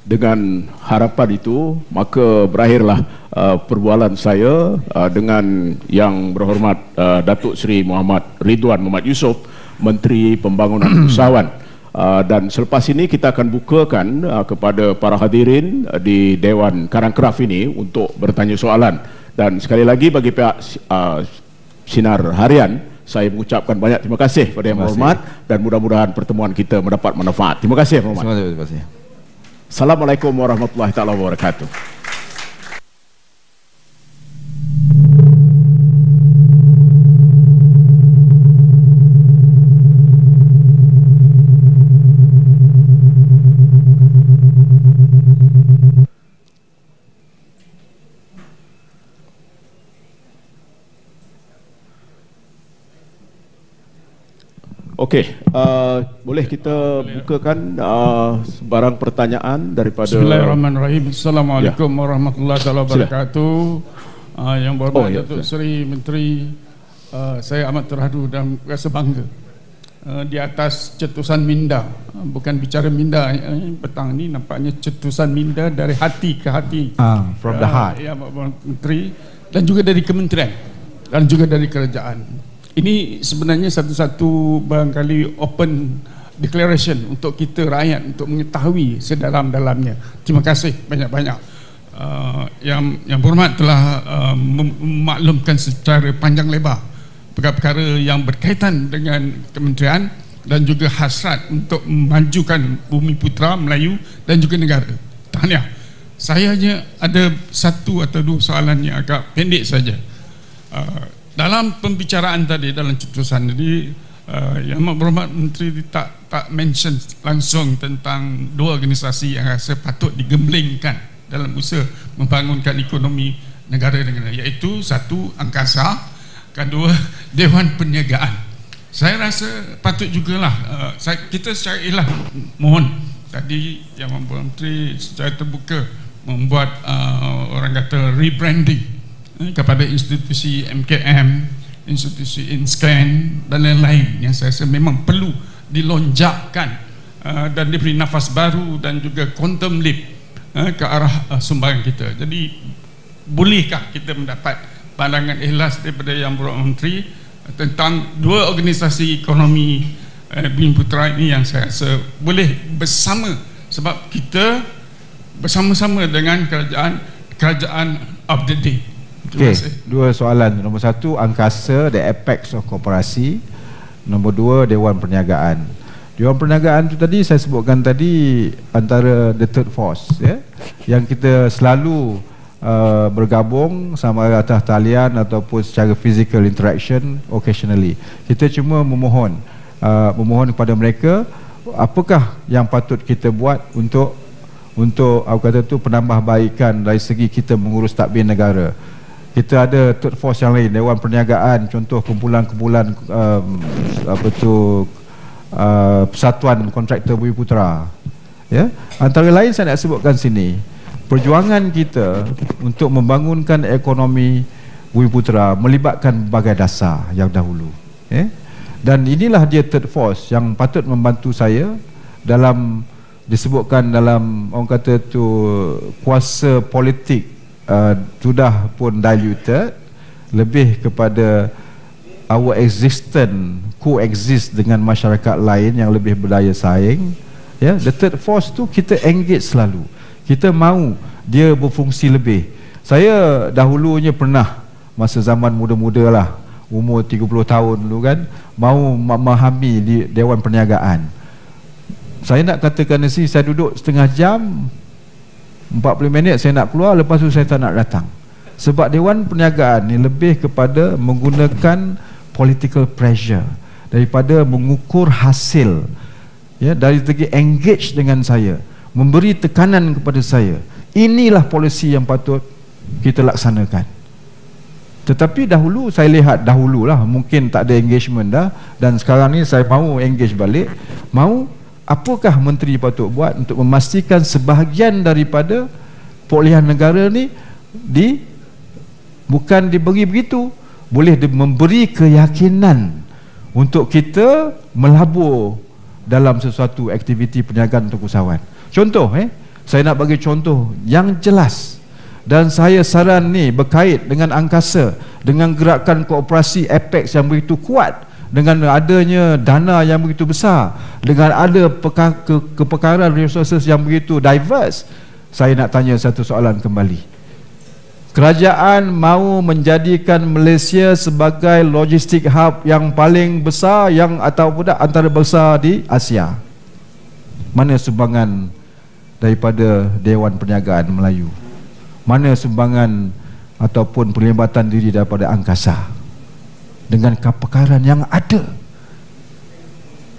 Dengan harapan itu, maka berakhirlah perbualan saya dengan Yang Berhormat Datuk Seri Muhammad Ridwan Muhammad Yusof, Menteri Pembangunan Usahawan. Dan selepas ini kita akan bukakan kepada para hadirin di Dewan Karangkraf ini untuk bertanya soalan. Dan sekali lagi bagi pihak Sinar Harian, saya mengucapkan banyak terima kasih kepada Yang Berhormat dan mudah-mudahan pertemuan kita mendapat manfaat. Terima kasih Yang Berhormat. Terima kasih. Assalamualaikum warahmatullahi taala wabarakatuh. Okey, boleh kita bukakan sebarang pertanyaan daripada Bismillahirrahmanirrahim. Assalamualaikum warahmatullahi wabarakatuh. Yang Berhormat Datuk Seri Menteri, saya amat terharu dan rasa bangga di atas cetusan minda. Bukan bicara minda petang ni, nampaknya cetusan minda dari hati ke hati, from the heart. Ya, Menteri, dan juga dari kementerian dan juga dari kerajaan. Ini sebenarnya satu-satu barangkali open declaration untuk kita rakyat untuk mengetahui sedalam-dalamnya. Terima kasih banyak-banyak. Yang Berhormat telah memaklumkan secara panjang lebar perkara-perkara yang berkaitan dengan kementerian dan juga hasrat untuk memajukan Bumi Putera Melayu dan juga negara. Tahniah. Saya hanya ada satu atau dua soalan yang agak pendek saja. Dalam pembicaraan tadi, dalam cetusan tadi, Yang Berhormat Menteri tak mention langsung tentang dua organisasi yang rasa patut digemblengkan dalam usaha membangunkan ekonomi negara dengan, iaitu satu Angkasa, kedua Dewan Perniagaan. Saya rasa patut jugalah kita secara mohon tadi Yang Berhormat Menteri secara terbuka membuat orang kata rebranding kepada institusi MKM, institusi InScan dan lain-lain yang saya rasa memang perlu dilonjakkan dan diberi nafas baru dan juga quantum leap ke arah sumbangan kita. Jadi bolehkah kita mendapat pandangan ikhlas daripada Yang Berhormat Menteri tentang dua organisasi ekonomi Bumi Putera ini yang saya rasa boleh bersama, sebab kita bersama-sama dengan kerajaan of the day. Okey, dua soalan. Nombor satu, angkasa, the apex of koperasi. Nombor dua, Dewan Perniagaan. Dewan Perniagaan tu tadi saya sebutkan tadi antara the third force, ya, yang kita selalu bergabung sama atas talian ataupun secara physical interaction occasionally. Kita cuma memohon kepada mereka apakah yang patut kita buat untuk apa kata tu penambahbaikan dari segi kita mengurus tadbir negara. Kita ada third force yang lain, Dewan Perniagaan, contoh kumpulan-kumpulan Persatuan Kontraktor Bumi Putera, ya. Antara lain saya nak sebutkan sini, perjuangan kita untuk membangunkan ekonomi Bumi Putera melibatkan berbagai dasar yang dahulu, ya. Dan inilah dia third force yang patut membantu saya dalam, disebutkan dalam orang kata tu kuasa politik sudah pun diluted, lebih kepada our existence coexist dengan masyarakat lain yang lebih berdaya saing, ya. The third force tu kita engage selalu, kita mahu dia berfungsi lebih. Saya dahulunya pernah masa zaman muda-muda lah, umur 30 tahun dulu kan, mahu memahami di Dewan Perniagaan. Saya nak katakan saya duduk setengah jam, 40 minit saya nak keluar, lepas tu saya tak nak datang. Sebab Dewan Perniagaan ni lebih kepada menggunakan political pressure daripada mengukur hasil, ya, dari segi engage dengan saya, memberi tekanan kepada saya. Inilah polisi yang patut kita laksanakan. Tetapi dahulu saya lihat, dahululah mungkin tak ada engagement dah, dan sekarang ni saya mahu engage balik. Mahu apakah menteri patut buat untuk memastikan sebahagian daripada perolehan negara ni bukan diberi begitu, boleh memberi keyakinan untuk kita melabur dalam sesuatu aktiviti perniagaan untuk usahawan. Contoh, saya nak bagi contoh yang jelas, dan saya saran ni berkait dengan angkasa, dengan gerakan koperasi Apex yang begitu kuat, dengan adanya dana yang begitu besar, dengan ada kepekaran resources yang begitu diverse. Saya nak tanya satu soalan kembali. Kerajaan mahu menjadikan Malaysia sebagai logistik hub yang paling besar ataupun antara besar di Asia. Mana sumbangan daripada Dewan Perniagaan Melayu? Mana sumbangan ataupun perlibatan diri daripada angkasa? Dengan kepekaran yang ada,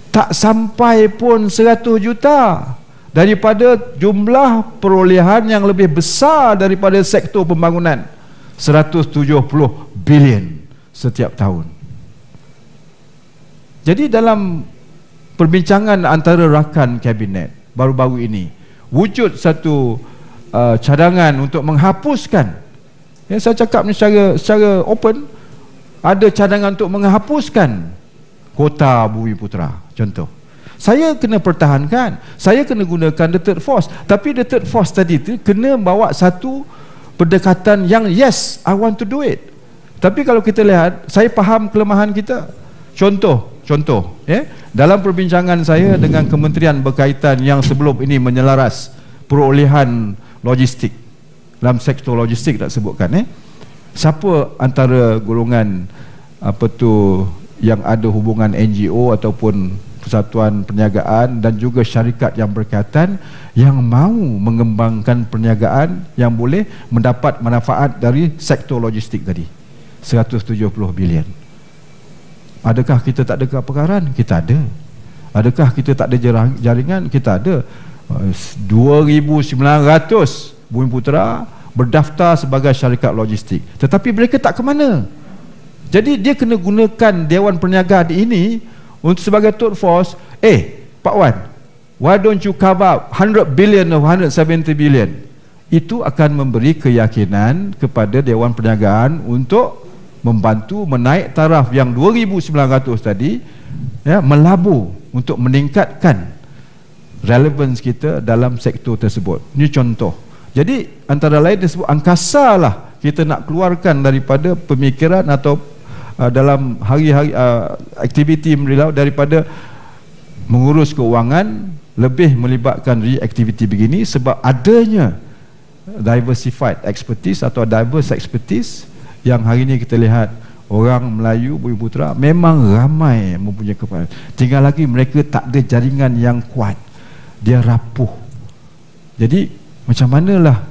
tak sampai pun 100 juta daripada jumlah perolehan yang lebih besar daripada sektor pembangunan, 170 bilion setiap tahun. Jadi dalam perbincangan antara rakan kabinet baru-baru ini, wujud satu cadangan untuk menghapuskan, ya, saya cakap ni secara open, ada cadangan untuk menghapuskan kota Bumi Putera. Contoh, saya kena pertahankan, saya kena gunakan the third force, tapi the third force tadi tu kena bawa satu pendekatan yang yes, I want to do it. Tapi kalau kita lihat, saya faham kelemahan kita. Contoh, ya, dalam perbincangan saya dengan kementerian berkaitan yang sebelum ini menyelaras perolehan logistik, dalam sektor logistik tak sebutkan, siapa antara golongan yang ada hubungan NGO ataupun persatuan perniagaan dan juga syarikat yang berkaitan yang mahu mengembangkan perniagaan yang boleh mendapat manfaat dari sektor logistik tadi, 170 bilion. Adakah kita tak ada kepekaran? Kita ada. Adakah kita tak ada jaringan? Kita ada. 2,900 Bumi Putera berdaftar sebagai syarikat logistik, tetapi mereka tak ke mana. Jadi dia kena gunakan Dewan Perniagaan ini untuk sebagai third force. Pak Wan, why don't you carve out 100 billion or 170 billion itu akan memberi keyakinan kepada Dewan Perniagaan untuk membantu menaik taraf yang 2,900 tadi, ya, melabur untuk meningkatkan relevance kita dalam sektor tersebut. Ini contoh. Jadi antara lain disebut angkasa lah kita nak keluarkan daripada pemikiran atau dalam hari-hari aktiviti beliau, daripada mengurus keuangan lebih melibatkan aktiviti begini, sebab adanya diversified expertise atau diverse expertise yang hari ini kita lihat orang Melayu Bumi Putera memang ramai mempunyai kepala, tinggal lagi mereka tak ada jaringan yang kuat, dia rapuh. Jadi macam manalah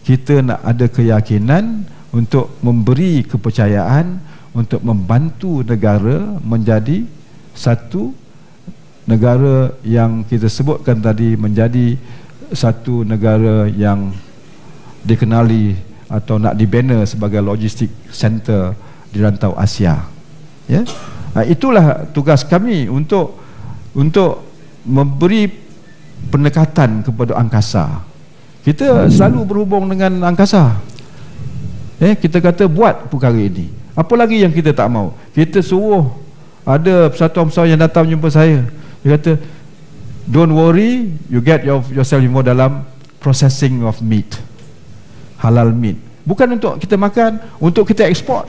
kita nak ada keyakinan untuk memberi kepercayaan untuk membantu negara menjadi satu negara yang kita sebutkan tadi, menjadi satu negara yang dikenali atau nak dibina sebagai logistik center di rantau Asia. Ya, itulah tugas kami untuk memberi pendekatan kepada angkasa. Kita selalu berhubung dengan angkasa. Kita kata buat perkara ini. Apa lagi yang kita tak mau? Kita suruh, ada pesatuan-pesatuan yang datang jumpa saya, dia kata, don't worry, you get yourself involved dalam processing of meat, halal meat. Bukan untuk kita makan, untuk kita ekspor.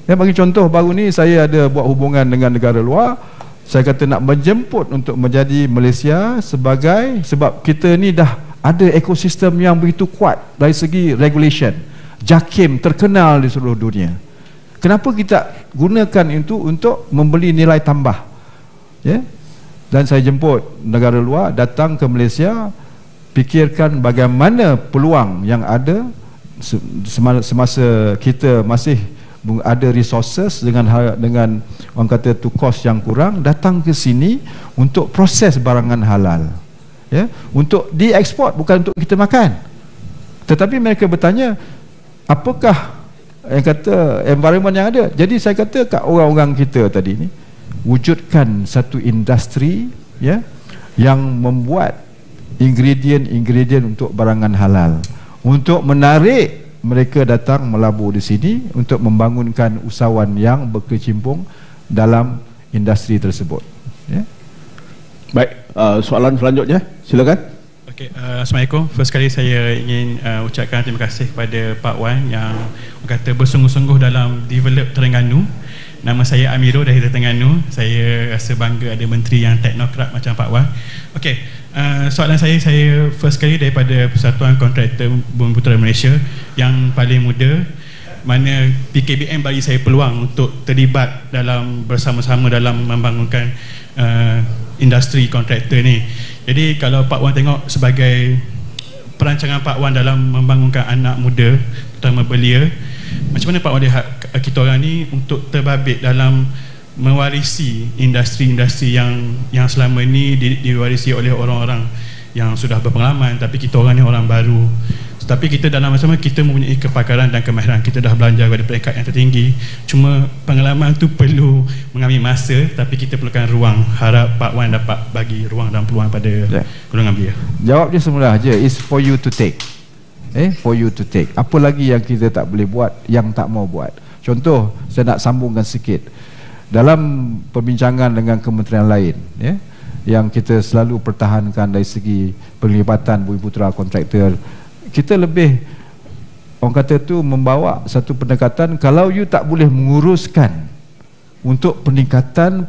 Bagi contoh, baru ni saya ada buat hubungan dengan negara luar. Saya kata nak menjemput untuk menjadi Malaysia sebab kita ni dah ada ekosistem yang begitu kuat dari segi regulation. JAKIM terkenal di seluruh dunia. Kenapa kita gunakan itu untuk membeli nilai tambah? Ya? Dan saya jemput negara luar datang ke Malaysia, fikirkan bagaimana peluang yang ada semasa kita masih ada resources dengan orang kata tu cost yang kurang, datang ke sini untuk proses barangan halal, ya, untuk diekspor, bukan untuk kita makan. Tetapi mereka bertanya, apakah yang kata environment yang ada? Jadi saya kata kat orang-orang kita tadi ni, wujudkan satu industri, ya, yang membuat ingredient untuk barangan halal, untuk menarik mereka datang melabur di sini untuk membangunkan usahawan yang berkecimpung dalam industri tersebut. Ya. Baik, soalan selanjutnya, silakan. Okay, Assalamualaikum. First kali saya ingin ucapkan terima kasih kepada Pak Wan yang kata bersungguh-sungguh dalam develop Terengganu. Nama saya Amiro dari Terengganu. Saya rasa bangga ada menteri yang teknokrat macam Pak Wan. Okey, soalan saya first kali daripada Persatuan Kontraktor Bumi Putera Malaysia yang paling muda, mana PKBM bagi saya peluang untuk terlibat dalam bersama-sama dalam membangunkan industri kontraktor ni. Jadi kalau Pak Wan tengok sebagai perancangan Pak Wan dalam membangunkan anak muda, terutama belia, macam mana Pak Wan lihat kita orang ni untuk terbabit dalam mewarisi industri-industri yang selama ni diwarisi oleh orang-orang yang sudah berpengalaman, tapi kita orang ni orang baru. Tapi kita dalam masa kita mempunyai kepakaran dan kemahiran, kita dah belajar pada peringkat yang tertinggi. Cuma pengalaman tu perlu mengambil masa, tapi kita perlukan ruang. Harap Pak Wan dapat bagi ruang dan peluang pada golongan belia. Jawab dia semula aja, is for you to take. For you to take. Apa lagi yang kita tak boleh buat, yang tak mau buat? Contoh, saya nak sambungkan sikit. Dalam perbincangan dengan kementerian lain, ya, yang kita selalu pertahankan dari segi penglibatan Bumi Putera kontraktor, kita lebih, orang kata tu, membawa satu pendekatan, kalau you tak boleh menguruskan untuk peningkatan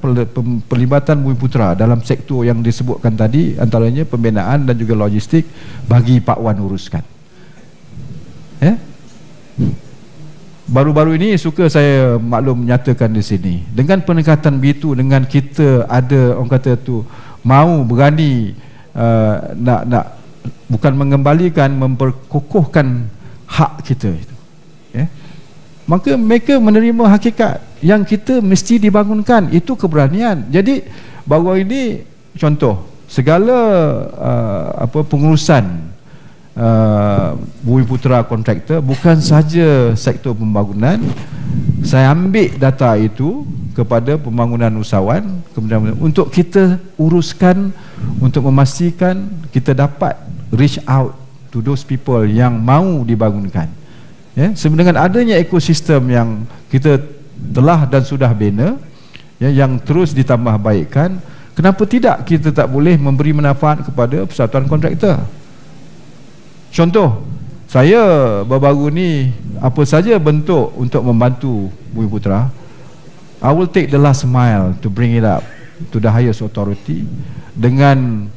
perlibatan Bumi Putera dalam sektor yang disebutkan tadi, antaranya pembinaan dan juga logistik, bagi Pak Wan uruskan. Baru-baru ini suka saya maklum menyatakan di sini, dengan pendekatan begitu, dengan kita ada, orang kata tu, mau berani nak bukan mengembalikan, memperkokohkan hak kita itu, maka mereka menerima hakikat yang kita mesti dibangunkan. Itu keberanian. Jadi baru ini contoh, segala pengurusan Bumi Putera kontraktor, bukan saja sektor pembangunan, saya ambil data itu kepada pembangunan usahawan, kemudian untuk kita uruskan, untuk memastikan kita dapat reach out to those people yang mau dibangunkan. Ya, dengan adanya ekosistem yang kita telah dan sudah bina, ya, yang terus ditambah baikkan, kenapa tidak kita tak boleh memberi manfaat kepada persatuan kontraktor? Contoh, saya baru-baru ni apa saja bentuk untuk membantu Bumiputra, I will take the last mile to bring it up to the highest authority dengan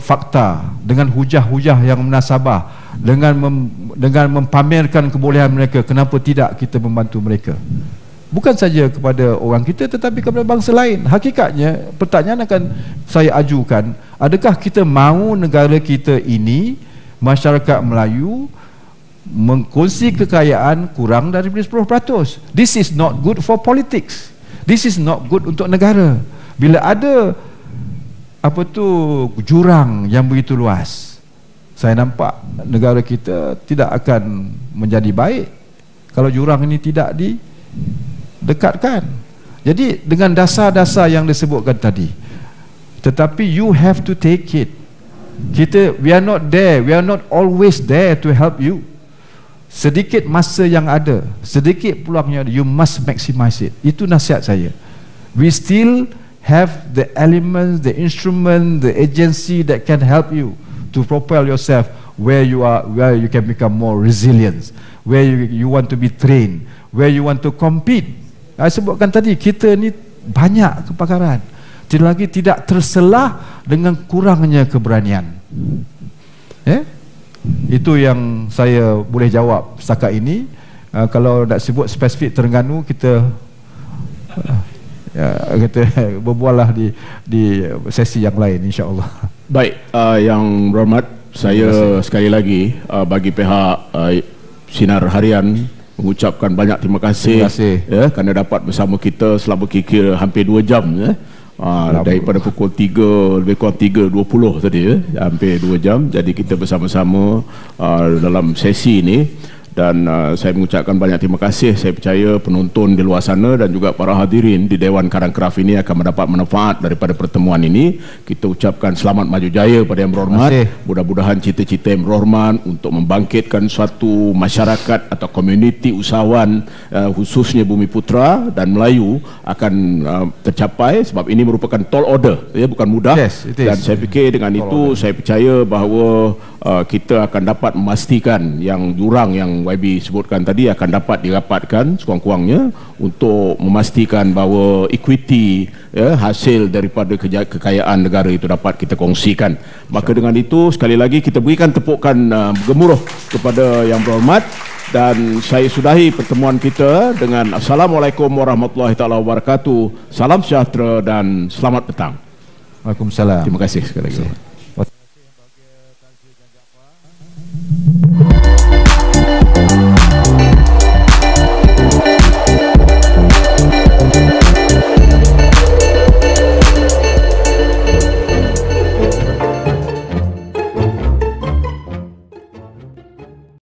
fakta, dengan hujah-hujah yang munasabah, dengan mempamerkan kebolehan mereka. Kenapa tidak kita membantu mereka? Bukan saja kepada orang kita tetapi kepada bangsa lain. Hakikatnya pertanyaan akan saya ajukan, adakah kita mahu negara kita ini, masyarakat Melayu, mengkongsi kekayaan kurang daripada 10%? This is not good for politics. This is not good untuk negara. Bila ada jurang yang begitu luas, saya nampak negara kita tidak akan menjadi baik kalau jurang ini tidak didekatkan. Jadi dengan dasar-dasar yang disebutkan tadi, tetapi you have to take it. We are not there, we are not always there to help you. Sedikit masa yang ada, sedikit peluang yang ada, you must maximize it. Itu nasihat saya. We still have the elements, the instrument, the agency that can help you to propel yourself where you are, where you can become more resilient, where you want to be trained, where you want to compete. Saya sebutkan tadi, kita ni banyak kepakaran, lagi tidak terselah dengan kurangnya keberanian. Itu yang saya boleh jawab setakat ini. Kalau nak sebut spesifik Terengganu, kita berbual lah di sesi yang lain, insya-Allah. Baik, yang berhormat, saya sekali lagi bagi pihak Sinar Harian mengucapkan banyak terima kasih, kerana dapat bersama kita selama kira hampir 2 jam, daripada pukul 3 lebih kurang 3.20 tadi, hampir 2 jam. Jadi kita bersama-sama dalam sesi ini. Dan saya mengucapkan banyak terima kasih. Saya percaya penonton di luar sana dan juga para hadirin di Dewan Karang Kraf ini akan mendapat manfaat daripada pertemuan ini. Kita ucapkan selamat maju jaya pada Yang Berhormat. Mudah-mudahan cita-cita Yang Berhormat untuk membangkitkan suatu masyarakat atau komuniti usahawan, khususnya Bumiputra dan Melayu, akan tercapai, sebab ini merupakan tall order, ya, bukan mudah. Dan saya fikir dengan itu saya percaya bahawa kita akan dapat memastikan yang jurang yang YB sebutkan tadi akan dapat dirapatkan sekurang-kurangnya untuk memastikan bahawa equity, ya, hasil daripada kekayaan negara itu dapat kita kongsikan. Maka dengan itu sekali lagi kita berikan tepukan gemuruh kepada Yang Berhormat, dan saya sudahi pertemuan kita dengan Assalamualaikum warahmatullahi taala wabarakatuh. Salam sejahtera dan selamat petang. Waalaikumsalam. Terima kasih sekali lagi.